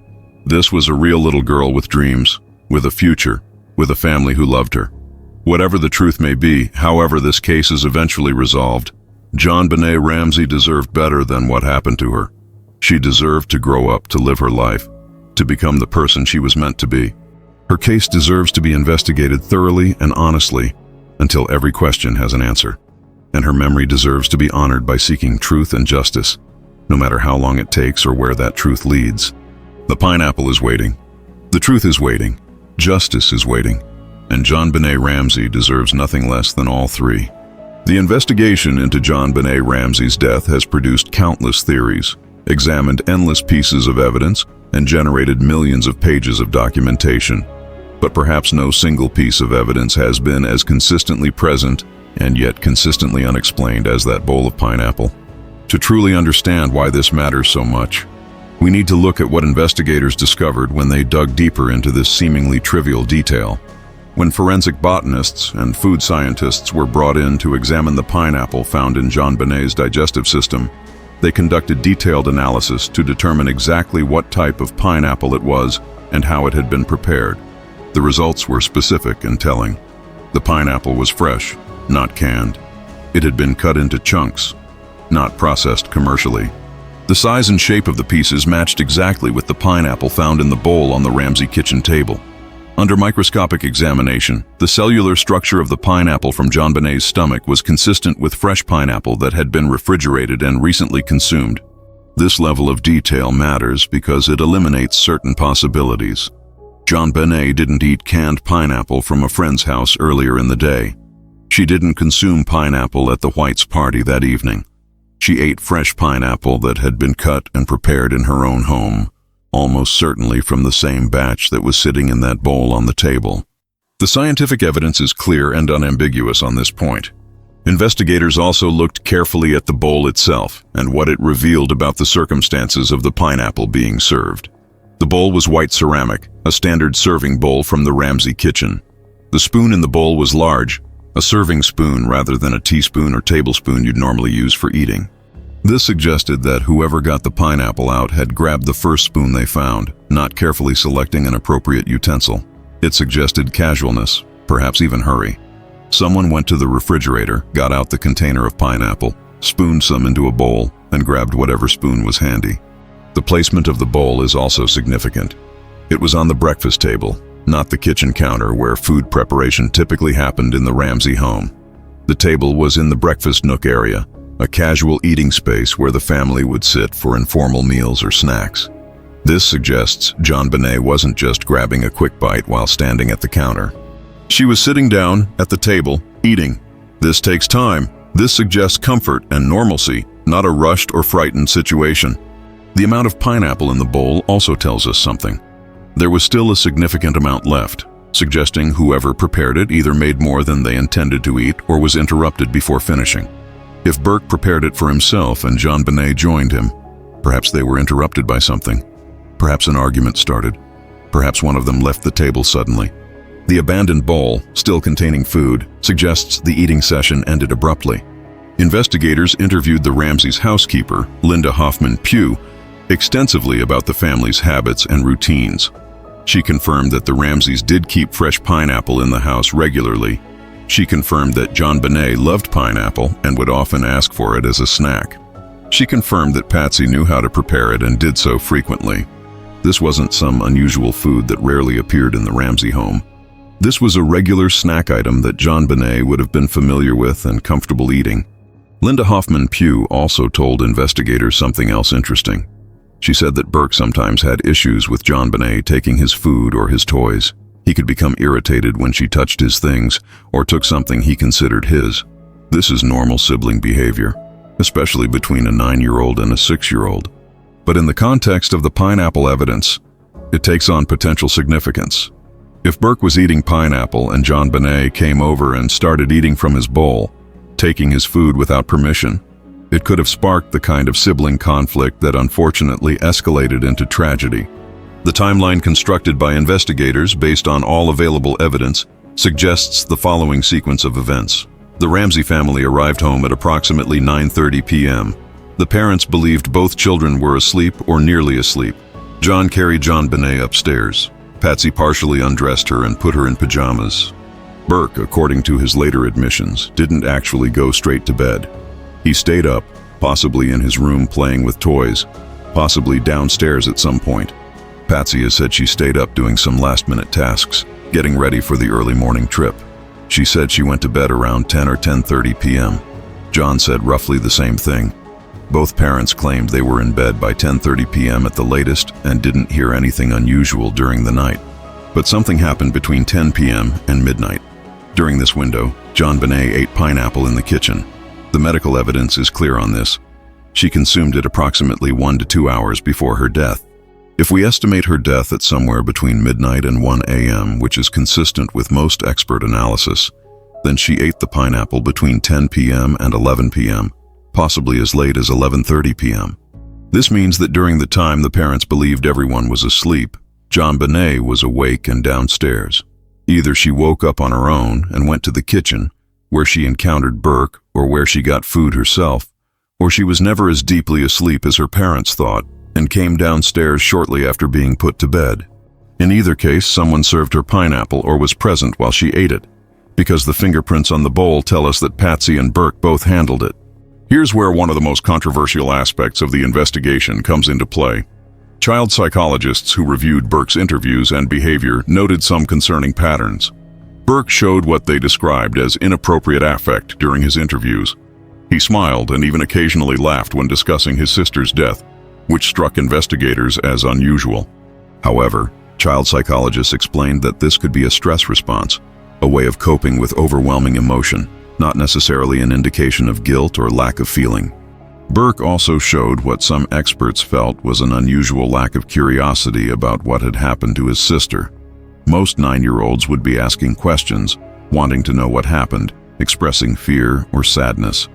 This was a real little girl with dreams, with a future, with a family who loved her. Whatever the truth may be, however this case is eventually resolved, JonBenét Ramsey deserved better than what happened to her. She deserved to grow up, to live her life, to become the person she was meant to be. Her case deserves to be investigated thoroughly and honestly until every question has an answer. And her memory deserves to be honored by seeking truth and justice, no matter how long it takes or where that truth leads. The pineapple is waiting. The truth is waiting. Justice is waiting. And JonBenét Ramsey deserves nothing less than all three. The investigation into JonBenét Ramsey's death has produced countless theories, examined endless pieces of evidence, and generated millions of pages of documentation. But perhaps no single piece of evidence has been as consistently present and yet consistently unexplained as that bowl of pineapple. To truly understand why this matters so much, we need to look at what investigators discovered when they dug deeper into this seemingly trivial detail. When forensic botanists and food scientists were brought in to examine the pineapple found in JonBenét's digestive system, they conducted detailed analysis to determine exactly what type of pineapple it was and how it had been prepared. The results were specific and telling. The pineapple was fresh, not canned. It had been cut into chunks, not processed commercially. The size and shape of the pieces matched exactly with the pineapple found in the bowl on the Ramsey kitchen table. Under microscopic examination, the cellular structure of the pineapple from JonBenét's stomach was consistent with fresh pineapple that had been refrigerated and recently consumed. This level of detail matters because it eliminates certain possibilities. JonBenét didn't eat canned pineapple from a friend's house earlier in the day. She didn't consume pineapple at the Whites' party that evening. She ate fresh pineapple that had been cut and prepared in her own home, almost certainly from the same batch that was sitting in that bowl on the table. The scientific evidence is clear and unambiguous on this point. Investigators also looked carefully at the bowl itself and what it revealed about the circumstances of the pineapple being served. The bowl was white ceramic, a standard serving bowl from the Ramsey kitchen. The spoon in the bowl was large, a serving spoon rather than a teaspoon or tablespoon you'd normally use for eating. This suggested that whoever got the pineapple out had grabbed the first spoon they found, not carefully selecting an appropriate utensil. It suggested casualness, perhaps even hurry. Someone went to the refrigerator, got out the container of pineapple, spooned some into a bowl, and grabbed whatever spoon was handy. The placement of the bowl is also significant. It was on the breakfast table, not the kitchen counter where food preparation typically happened in the Ramsey home. The table was in the breakfast nook area, a casual eating space where the family would sit for informal meals or snacks. This suggests JonBenét wasn't just grabbing a quick bite while standing at the counter. She was sitting down at the table, eating. This takes time. This suggests comfort and normalcy, not a rushed or frightened situation. The amount of pineapple in the bowl also tells us something. There was still a significant amount left, suggesting whoever prepared it either made more than they intended to eat or was interrupted before finishing. If Burke prepared it for himself and JonBenét joined him, perhaps they were interrupted by something. Perhaps an argument started. Perhaps one of them left the table suddenly. The abandoned bowl, still containing food, suggests the eating session ended abruptly. Investigators interviewed the Ramseys' housekeeper, Linda Hoffman-Pugh, extensively about the family's habits and routines. She confirmed that the Ramseys did keep fresh pineapple in the house regularly. She confirmed that JonBenét loved pineapple and would often ask for it as a snack. She confirmed that Patsy knew how to prepare it and did so frequently. This wasn't some unusual food that rarely appeared in the Ramsey home. This was a regular snack item that JonBenét would have been familiar with and comfortable eating. Linda Hoffman-Pugh also told investigators something else interesting. She said that Burke sometimes had issues with JonBenét taking his food or his toys. He could become irritated when she touched his things or took something he considered his. This is normal sibling behavior, especially between a 9-year-old and a 6-year-old. But in the context of the pineapple evidence, it takes on potential significance. If Burke was eating pineapple and JonBenét came over and started eating from his bowl, taking his food without permission, it could have sparked the kind of sibling conflict that unfortunately escalated into tragedy. The timeline constructed by investigators based on all available evidence suggests the following sequence of events. The Ramsey family arrived home at approximately 9:30 p.m. The parents believed both children were asleep or nearly asleep. John carried JonBenét upstairs. Patsy partially undressed her and put her in pajamas. Burke, according to his later admissions, didn't actually go straight to bed. He stayed up, possibly in his room playing with toys, possibly downstairs at some point. Patsy has said she stayed up doing some last-minute tasks, getting ready for the early morning trip. She said she went to bed around 10 or 10:30 p.m. John said roughly the same thing. Both parents claimed they were in bed by 10:30 p.m. at the latest and didn't hear anything unusual during the night. But something happened between 10 p.m. and midnight. During this window, JonBenét ate pineapple in the kitchen. The medical evidence is clear on this. She consumed it approximately 1 to 2 hours before her death. If we estimate her death at somewhere between midnight and 1 a.m., which is consistent with most expert analysis, then she ate the pineapple between 10 p.m. and 11 p.m., possibly as late as 11:30 p.m. This means that during the time the parents believed everyone was asleep, JonBenét was awake and downstairs. Either she woke up on her own and went to the kitchen, where she encountered Burke or where she got food herself, or she was never as deeply asleep as her parents thought and came downstairs shortly after being put to bed. In either case, someone served her pineapple or was present while she ate it, because the fingerprints on the bowl tell us that Patsy and Burke both handled it. Here's where one of the most controversial aspects of the investigation comes into play. Child psychologists who reviewed Burke's interviews and behavior noted some concerning patterns. Burke showed what they described as inappropriate affect during his interviews. He smiled and even occasionally laughed when discussing his sister's death, which struck investigators as unusual. However, Child psychologists explained that this could be a stress response, a way of coping with overwhelming emotion, not necessarily an indication of guilt or lack of feeling. Burke also showed what some experts felt was an unusual lack of curiosity about what had happened to his sister. Most 9-year-olds would be asking questions, wanting to know what happened, expressing fear or sadness.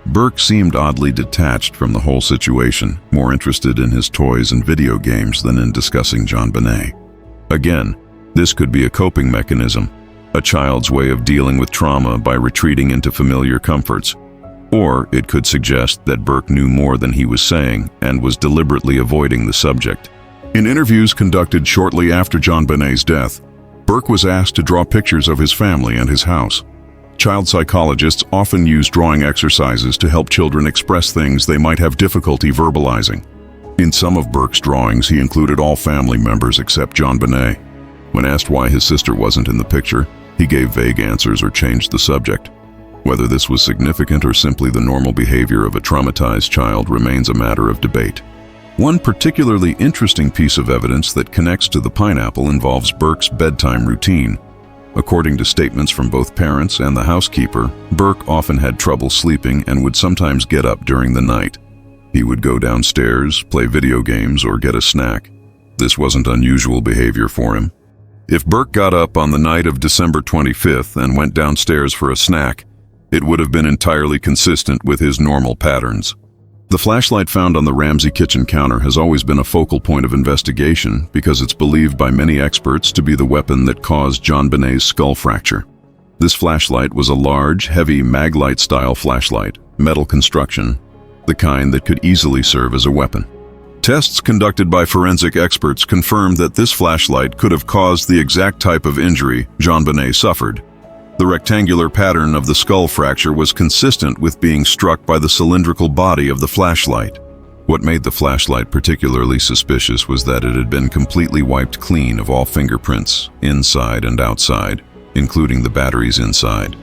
Burke seemed oddly detached from the whole situation, more interested in his toys and video games than in discussing JonBenét. Again, this could be a coping mechanism, a child's way of dealing with trauma by retreating into familiar comforts. Or it could suggest that Burke knew more than he was saying and was deliberately avoiding the subject. In interviews conducted shortly after JonBenét's death, Burke was asked to draw pictures of his family and his house. Child psychologists often use drawing exercises to help children express things they might have difficulty verbalizing. In some of Burke's drawings, he included all family members except JonBenét. When asked why his sister wasn't in the picture, he gave vague answers or changed the subject. Whether this was significant or simply the normal behavior of a traumatized child remains a matter of debate. One particularly interesting piece of evidence that connects to the pineapple involves Burke's bedtime routine. According to statements from both parents and the housekeeper, Burke often had trouble sleeping and would sometimes get up during the night. He would go downstairs, play video games, or get a snack. This wasn't unusual behavior for him. If Burke got up on the night of December 25th and went downstairs for a snack, it would have been entirely consistent with his normal patterns. The flashlight found on the Ramsey kitchen counter has always been a focal point of investigation because it's believed by many experts to be the weapon that caused JonBenét's skull fracture. This flashlight was a large, heavy Maglite-style flashlight, metal construction, the kind that could easily serve as a weapon. Tests conducted by forensic experts confirmed that this flashlight could have caused the exact type of injury JonBenét suffered. The rectangular pattern of the skull fracture was consistent with being struck by the cylindrical body of the flashlight. What made the flashlight particularly suspicious was that it had been completely wiped clean of all fingerprints, inside and outside, including the batteries inside.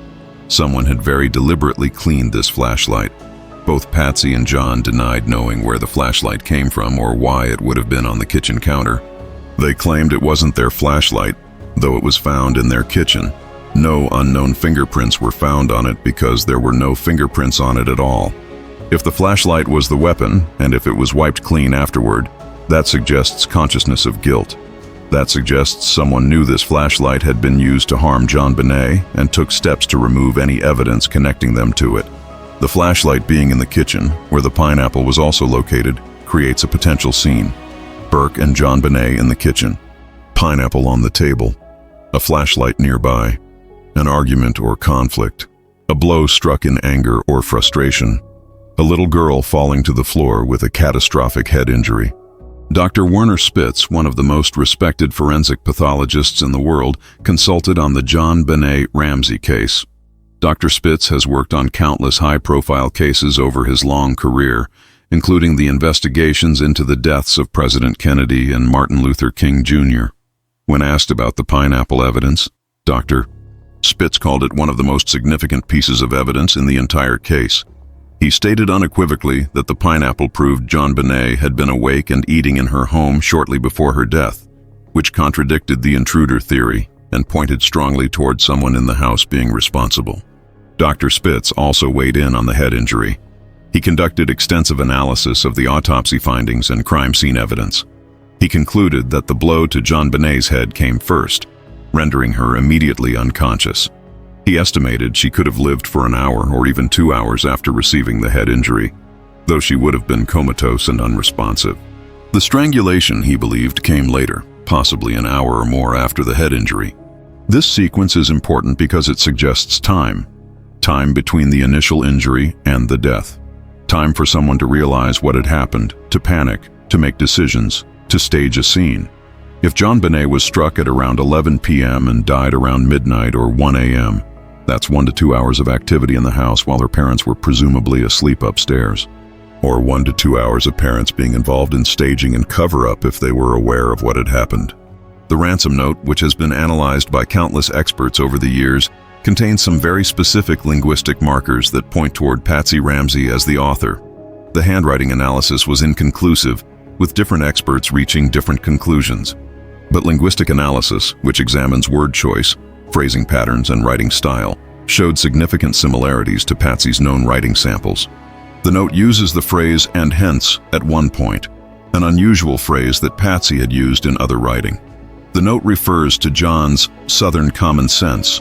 Someone had very deliberately cleaned this flashlight. Both Patsy and John denied knowing where the flashlight came from or why it would have been on the kitchen counter. They claimed it wasn't their flashlight, though it was found in their kitchen. No unknown fingerprints were found on it because there were no fingerprints on it at all. If the flashlight was the weapon, and if it was wiped clean afterward, that suggests consciousness of guilt. That suggests someone knew this flashlight had been used to harm JonBenét and took steps to remove any evidence connecting them to it. The flashlight being in the kitchen, where the pineapple was also located, creates a potential scene. Burke and JonBenét in the kitchen. Pineapple on the table. A flashlight nearby. An argument or conflict. A blow struck in anger or frustration. A little girl falling to the floor with a catastrophic head injury. Dr. Werner Spitz, one of the most respected forensic pathologists in the world, consulted on the JonBenét Ramsey case. Dr. Spitz has worked on countless high-profile cases over his long career, including the investigations into the deaths of President Kennedy and Martin Luther King Jr. When asked about the pineapple evidence, Dr. Spitz called it one of the most significant pieces of evidence in the entire case. He stated unequivocally that the pineapple proved JonBenét had been awake and eating in her home shortly before her death, which contradicted the intruder theory and pointed strongly toward someone in the house being responsible. Dr. Spitz also weighed in on the head injury. He conducted extensive analysis of the autopsy findings and crime scene evidence. He concluded that the blow to JonBenét's head came first, rendering her immediately unconscious. He estimated she could have lived for an hour or even 2 hours after receiving the head injury, though she would have been comatose and unresponsive. The strangulation, he believed, came later, possibly an hour or more after the head injury. This sequence is important because it suggests time between the initial injury and the death. Time for someone to realize what had happened, to panic, to make decisions, to stage a scene. If JonBenét was struck at around 11 p.m. and died around midnight or 1 a.m., that's 1 to 2 hours of activity in the house while her parents were presumably asleep upstairs. Or 1 to 2 hours of parents being involved in staging and cover-up if they were aware of what had happened. The ransom note, which has been analyzed by countless experts over the years, contains some very specific linguistic markers that point toward Patsy Ramsey as the author. The handwriting analysis was inconclusive, with different experts reaching different conclusions. But linguistic analysis, which examines word choice, phrasing patterns, and writing style, showed significant similarities to Patsy's known writing samples. The note uses the phrase "and hence" at one point, an unusual phrase that Patsy had used in other writing. The note refers to John's Southern common sense,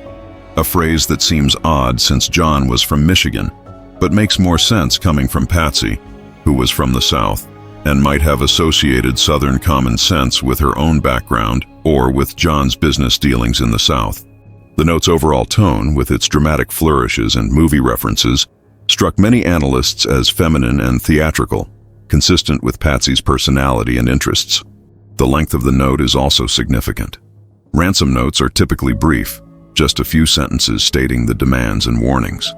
a phrase that seems odd since John was from Michigan, but makes more sense coming from Patsy, who was from the South, and might have associated Southern common sense with her own background or with John's business dealings in the South. The note's overall tone, with its dramatic flourishes and movie references, struck many analysts as feminine and theatrical, consistent with Patsy's personality and interests. The length of the note is also significant. Ransom notes are typically brief, just a few sentences stating the demands and warnings.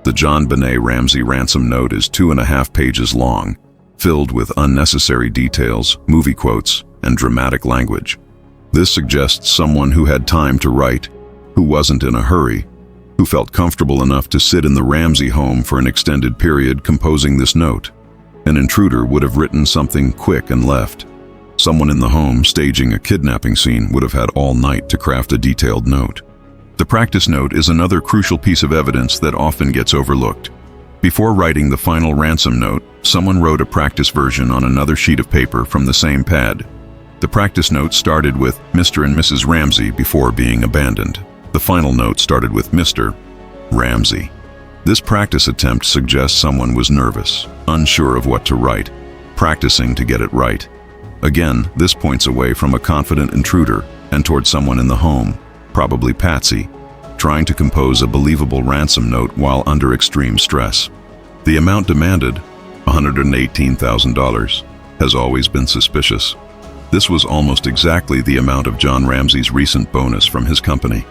The JonBenét Ramsey ransom note is 2.5 pages long, filled with unnecessary details, movie quotes, and dramatic language. This suggests someone who had time to write, who wasn't in a hurry, who felt comfortable enough to sit in the Ramsey home for an extended period composing this note. An intruder would have written something quick and left. Someone in the home staging a kidnapping scene would have had all night to craft a detailed note. The practice note is another crucial piece of evidence that often gets overlooked. Before writing the final ransom note, someone wrote a practice version on another sheet of paper from the same pad. The practice note started with Mr. and Mrs. Ramsey before being abandoned. The final note started with Mr. Ramsey. This practice attempt suggests someone was nervous, unsure of what to write, practicing to get it right. Again, this points away from a confident intruder and toward someone in the home, probably Patsy, trying to compose a believable ransom note while under extreme stress. The amount demanded, $118,000, has always been suspicious. This was almost exactly the amount of John Ramsey's recent bonus from his company.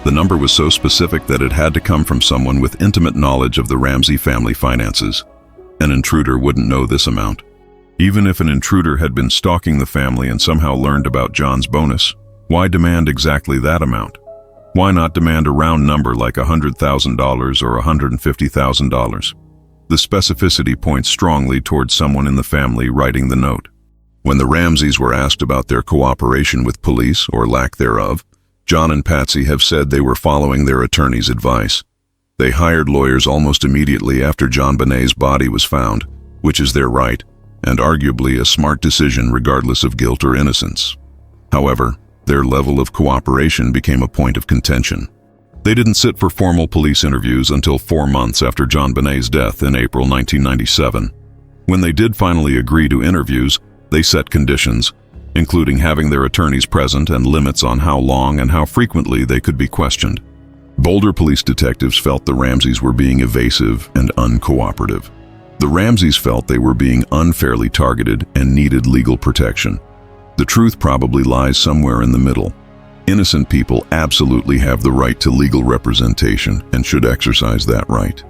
The number was so specific that it had to come from someone with intimate knowledge of the Ramsey family finances. An intruder wouldn't know this amount. Even if an intruder had been stalking the family and somehow learned about John's bonus, why demand exactly that amount? Why not demand a round number like $100,000 or $150,000? The specificity points strongly towards someone in the family writing the note. When the Ramseys were asked about their cooperation with police, or lack thereof, John and Patsy have said they were following their attorney's advice. They hired lawyers almost immediately after JonBenét's body was found, which is their right, and arguably a smart decision regardless of guilt or innocence. However, their level of cooperation became a point of contention. They didn't sit for formal police interviews until 4 months after JonBenét's death in April 1997. When they did finally agree to interviews, they set conditions, including having their attorneys present and limits on how long and how frequently they could be questioned. Boulder police detectives felt the Ramseys were being evasive and uncooperative. The Ramseys felt they were being unfairly targeted and needed legal protection. The truth probably lies somewhere in the middle. Innocent people absolutely have the right to legal representation and should exercise that right.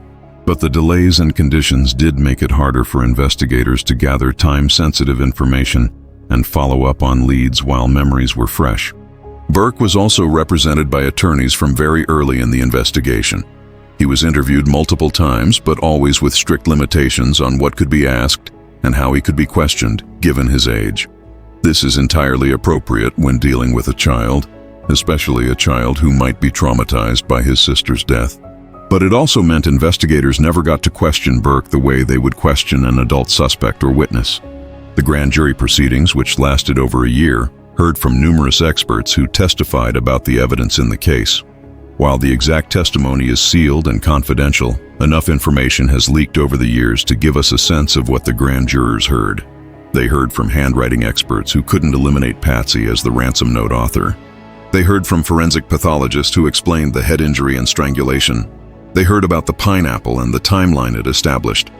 But the delays and conditions did make it harder for investigators to gather time-sensitive information and follow up on leads while memories were fresh. Burke was also represented by attorneys from very early in the investigation. He was interviewed multiple times, but always with strict limitations on what could be asked and how he could be questioned, given his age. This is entirely appropriate when dealing with a child, especially a child who might be traumatized by his sister's death. But it also meant investigators never got to question Burke the way they would question an adult suspect or witness. The grand jury proceedings, which lasted over a year, heard from numerous experts who testified about the evidence in the case. While the exact testimony is sealed and confidential, enough information has leaked over the years to give us a sense of what the grand jurors heard. They heard from handwriting experts who couldn't eliminate Patsy as the ransom note author. They heard from forensic pathologists who explained the head injury and strangulation. They heard about the pineapple and the timeline it established.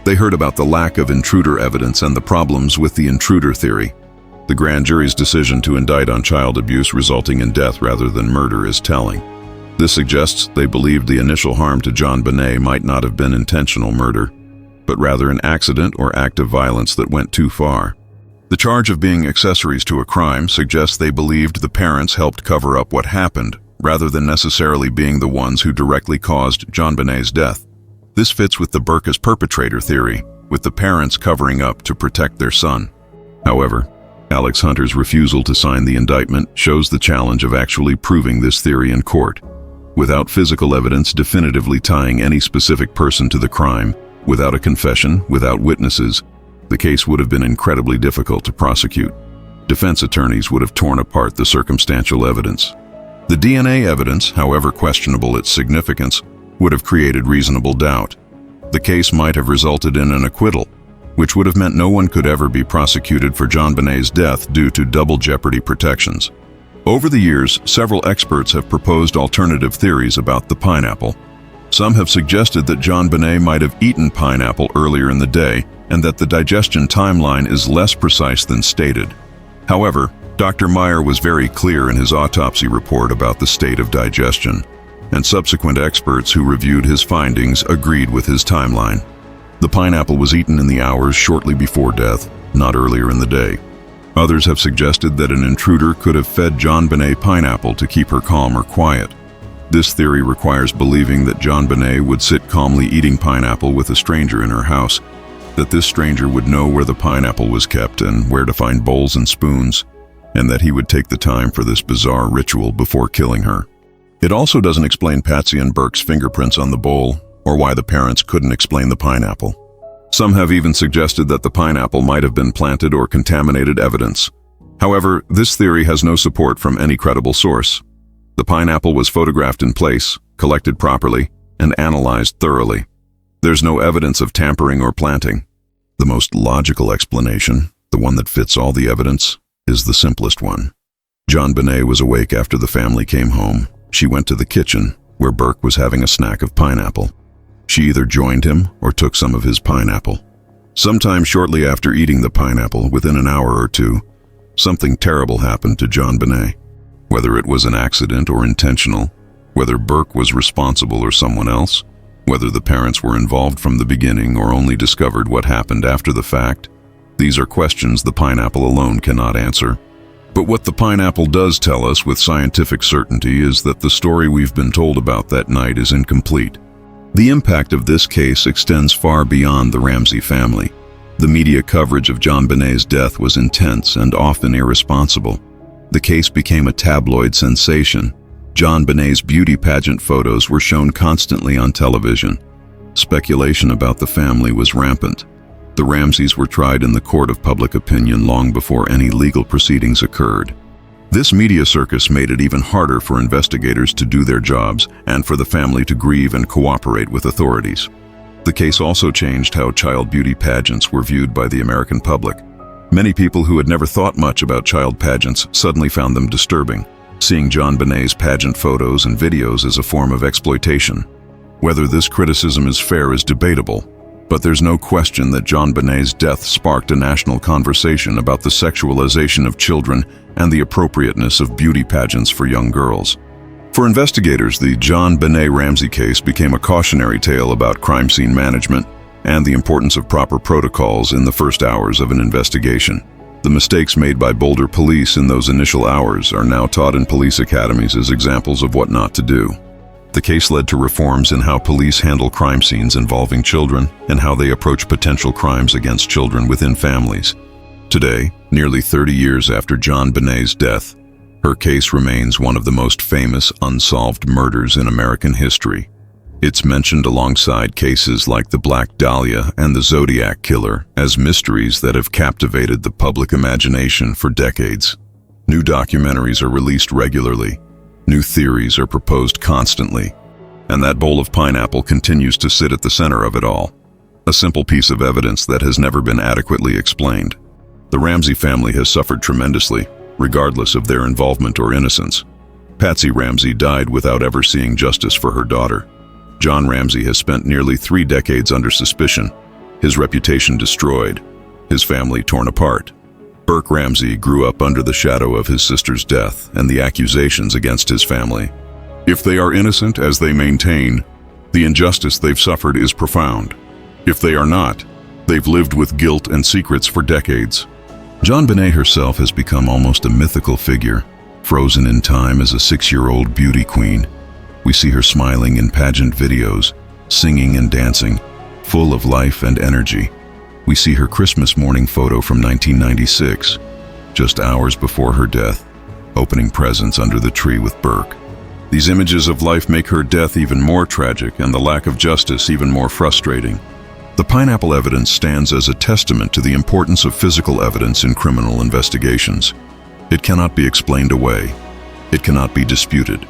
They heard about the lack of intruder evidence and the problems with the intruder theory. The grand jury's decision to indict on child abuse resulting in death rather than murder is telling. This suggests they believed the initial harm to JonBenét might not have been intentional murder, but rather an accident or act of violence that went too far. The charge of being accessories to a crime suggests they believed the parents helped cover up what happened, rather than necessarily being the ones who directly caused JonBenét's death. This fits with the Burke as perpetrator theory, with the parents covering up to protect their son. However, Alex Hunter's refusal to sign the indictment shows the challenge of actually proving this theory in court. Without physical evidence definitively tying any specific person to the crime, without a confession, without witnesses, the case would have been incredibly difficult to prosecute. Defense attorneys would have torn apart the circumstantial evidence. The DNA evidence, however questionable its significance, would have created reasonable doubt. The case might have resulted in an acquittal, which would have meant no one could ever be prosecuted for JonBenét's death due to double jeopardy protections. Over the years, several experts have proposed alternative theories about the pineapple. Some have suggested that JonBenét might have eaten pineapple earlier in the day and that the digestion timeline is less precise than stated. However, Dr. Meyer was very clear in his autopsy report about the state of digestion, and subsequent experts who reviewed his findings agreed with his timeline. The pineapple was eaten in the hours shortly before death, not earlier in the day. Others have suggested that an intruder could have fed JonBenét pineapple to keep her calm or quiet. This theory requires believing that JonBenét would sit calmly eating pineapple with a stranger in her house, that this stranger would know where the pineapple was kept and where to find bowls and spoons, and that he would take the time for this bizarre ritual before killing her. It also doesn't explain Patsy and Burke's fingerprints on the bowl, or why the parents couldn't explain the pineapple. Some have even suggested that the pineapple might have been planted or contaminated evidence. However, this theory has no support from any credible source. The pineapple was photographed in place, collected properly, and analyzed thoroughly. There's no evidence of tampering or planting. The most logical explanation, the one that fits all the evidence, is the simplest one. JonBenét was awake after the family came home. She went to the kitchen, where Burke was having a snack of pineapple. She either joined him or took some of his pineapple. Sometime shortly after eating the pineapple, within an hour or two, something terrible happened to JonBenét. Whether it was an accident or intentional, whether Burke was responsible or someone else, whether the parents were involved from the beginning or only discovered what happened after the fact, these are questions the pineapple alone cannot answer. But what the pineapple does tell us with scientific certainty is that the story we've been told about that night is incomplete. The impact of this case extends far beyond the Ramsey family. The media coverage of JonBenét's death was intense and often irresponsible. The case became a tabloid sensation. JonBenét's beauty pageant photos were shown constantly on television. Speculation about the family was rampant. The Ramseys were tried in the court of public opinion long before any legal proceedings occurred. This media circus made it even harder for investigators to do their jobs and for the family to grieve and cooperate with authorities. The case also changed how child beauty pageants were viewed by the American public. Many people who had never thought much about child pageants suddenly found them disturbing, seeing JonBenét's pageant photos and videos as a form of exploitation. Whether this criticism is fair is debatable, but there's no question that JonBenét's death sparked a national conversation about the sexualization of children and the appropriateness of beauty pageants for young girls. For investigators, the JonBenét Ramsey case became a cautionary tale about crime scene management and the importance of proper protocols in the first hours of an investigation. The mistakes made by Boulder police in those initial hours are now taught in police academies as examples of what not to do. The case led to reforms in how police handle crime scenes involving children and how they approach potential crimes against children within families. Today, nearly 30 years after JonBenét's death, her case remains one of the most famous unsolved murders in American history. It's mentioned alongside cases like the Black Dahlia and the Zodiac Killer as mysteries that have captivated the public imagination for decades. New documentaries are released regularly. New theories are proposed constantly, and that bowl of pineapple continues to sit at the center of it all, a simple piece of evidence that has never been adequately explained. The Ramsey family has suffered tremendously, regardless of their involvement or innocence. Patsy Ramsey died without ever seeing justice for her daughter. John Ramsey has spent nearly 3 decades under suspicion, his reputation destroyed, his family torn apart. Burke Ramsey grew up under the shadow of his sister's death and the accusations against his family. If they are innocent as they maintain, the injustice they've suffered is profound. If they are not, they've lived with guilt and secrets for decades. JonBenét herself has become almost a mythical figure, frozen in time as a 6-year-old beauty queen. We see her smiling in pageant videos, singing and dancing, full of life and energy. We see her Christmas morning photo from 1996. just hours before her death, opening presents under the tree with Burke. These images of life make her death even more tragic and the lack of justice even more frustrating. The pineapple evidence stands as a testament to the importance of physical evidence in criminal investigations. It cannot be explained away. It cannot be disputed.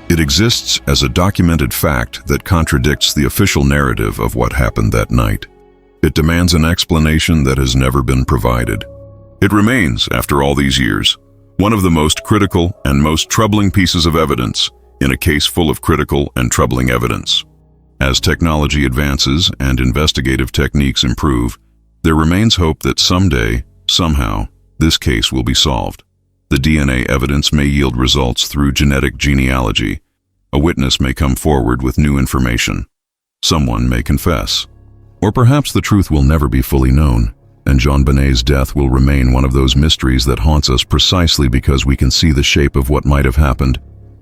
It exists as a documented fact that contradicts the official narrative of what happened that night. It demands an explanation that has never been provided. It remains, after all these years, one of the most critical and most troubling pieces of evidence in a case full of critical and troubling evidence. As technology advances and investigative techniques improve, there remains hope that someday, somehow, this case will be solved. The DNA evidence may yield results through genetic genealogy. A witness may come forward with new information. Someone may confess. Or perhaps the truth will never be fully known, and JonBenét's death will remain one of those mysteries that haunts us precisely because we can see the shape of what might have happened,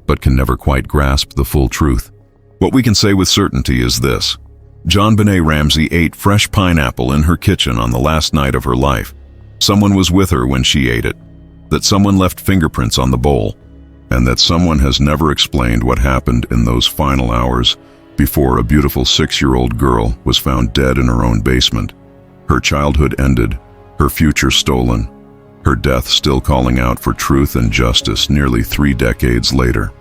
but can never quite grasp the full truth. What we can say with certainty is this: JonBenét Ramsey ate fresh pineapple in her kitchen on the last night of her life. Someone was with her when she ate it, that someone left fingerprints on the bowl, and that someone has never explained what happened in those final hours before a beautiful 6-year-old girl was found dead in her own basement. Her childhood ended, her future stolen, her death still calling out for truth and justice nearly 3 decades later.